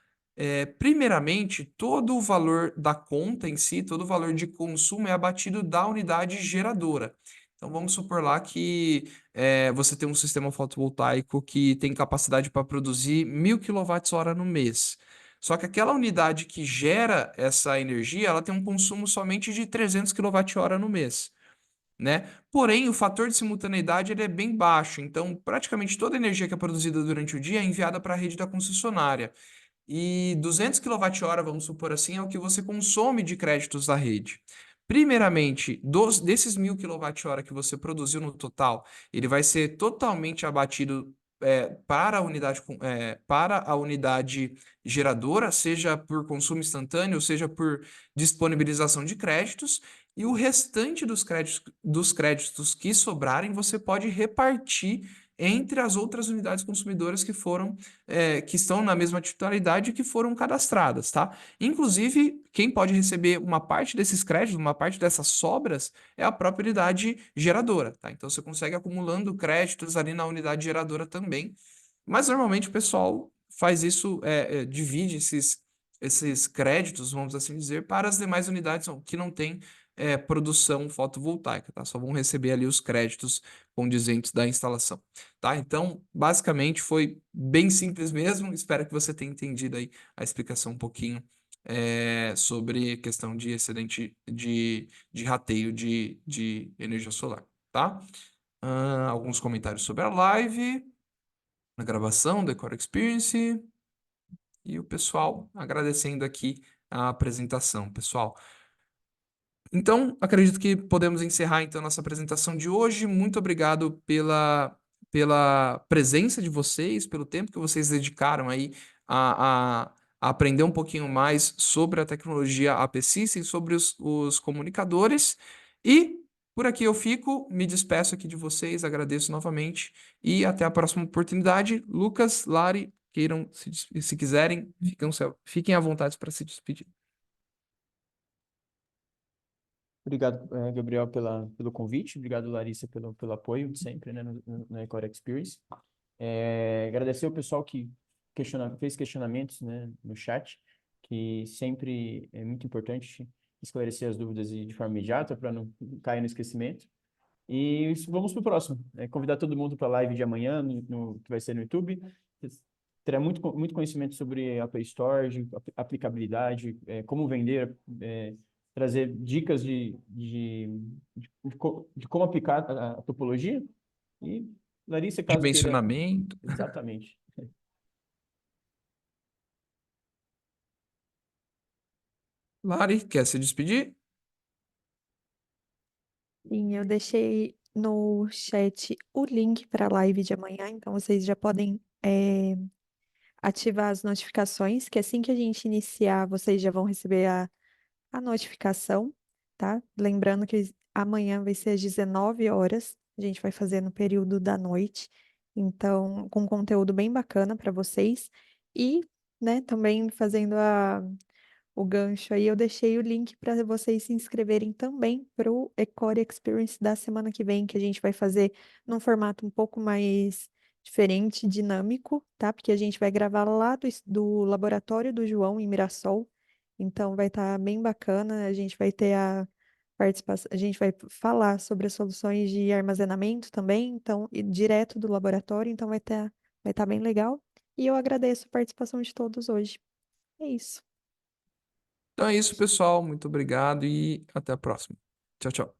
Primeiramente, todo o valor da conta em si, todo o valor de consumo é abatido da unidade geradora. Então, vamos supor lá que você tem um sistema fotovoltaico que tem capacidade para produzir 1.000 kWh no mês. Só que aquela unidade que gera essa energia, ela tem um consumo somente de 300 kWh no mês, né? Porém, o fator de simultaneidade ele é bem baixo, então praticamente toda a energia que é produzida durante o dia é enviada para a rede da concessionária. E 200 kWh, vamos supor assim, é o que você consome de créditos da rede. Primeiramente, desses 1.000 kWh que você produziu no total, ele vai ser totalmente abatido para a unidade geradora, seja por consumo instantâneo, seja por disponibilização de créditos, e o restante dos créditos que sobrarem, você pode repartir entre as outras unidades consumidoras que estão na mesma titularidade e que foram cadastradas, tá? Inclusive, quem pode receber uma parte desses créditos, uma parte dessas sobras, é a própria unidade geradora, tá? Então você consegue acumulando créditos ali na unidade geradora também. Mas normalmente o pessoal faz isso, divide esses créditos, vamos assim dizer, para as demais unidades que não têm produção fotovoltaica, tá? Só vão receber ali os créditos condizentes da instalação, tá? Então, basicamente foi bem simples mesmo. Espero que você tenha entendido aí a explicação um pouquinho sobre questão de excedente de rateio de energia solar, tá? Alguns comentários sobre a live, a gravação da Core Experience e o pessoal agradecendo aqui a apresentação, pessoal. Então, acredito que podemos encerrar então nossa apresentação de hoje. Muito obrigado pela presença de vocês, pelo tempo que vocês dedicaram aí a aprender um pouquinho mais sobre a tecnologia APC e sobre os comunicadores. E por aqui eu fico, me despeço aqui de vocês, agradeço novamente e até a próxima oportunidade. Lucas, Lari, queiram, se quiserem, fiquem à vontade para se despedir. Obrigado, Gabriel, pelo convite. Obrigado, Larissa, pelo apoio de sempre, né, na Ecore Experience. Agradecer o pessoal que fez questionamentos, né, no chat, que sempre é muito importante esclarecer as dúvidas de forma imediata para não cair no esquecimento. E vamos para o próximo. Convidar todo mundo para a live de amanhã, que vai ser no YouTube. Terá muito conhecimento sobre a Play Store, de aplicabilidade, como vender, trazer dicas de como aplicar a topologia. E, Larissa, caso queira. Dimensionamento. Exatamente. Lari, quer se despedir? Sim, eu deixei no chat o link para a live de amanhã, então vocês já podem é, ativar as notificações, que assim que a gente iniciar, vocês já vão receber a notificação, tá? Lembrando que amanhã vai ser às 19 horas, a gente vai fazer no período da noite, então, com conteúdo bem bacana para vocês. E, né, também fazendo o gancho aí, eu deixei o link para vocês se inscreverem também para o Ecore Experience da semana que vem, que a gente vai fazer num formato um pouco mais diferente, dinâmico, tá? Porque a gente vai gravar lá do laboratório do João, em Mirassol. Então vai estar bem bacana, a gente vai ter a participação, a gente vai falar sobre as soluções de armazenamento também, então, e direto do laboratório, então vai estar bem legal. E eu agradeço a participação de todos hoje. É isso. Então é isso, pessoal. Muito obrigado e até a próxima. Tchau, tchau.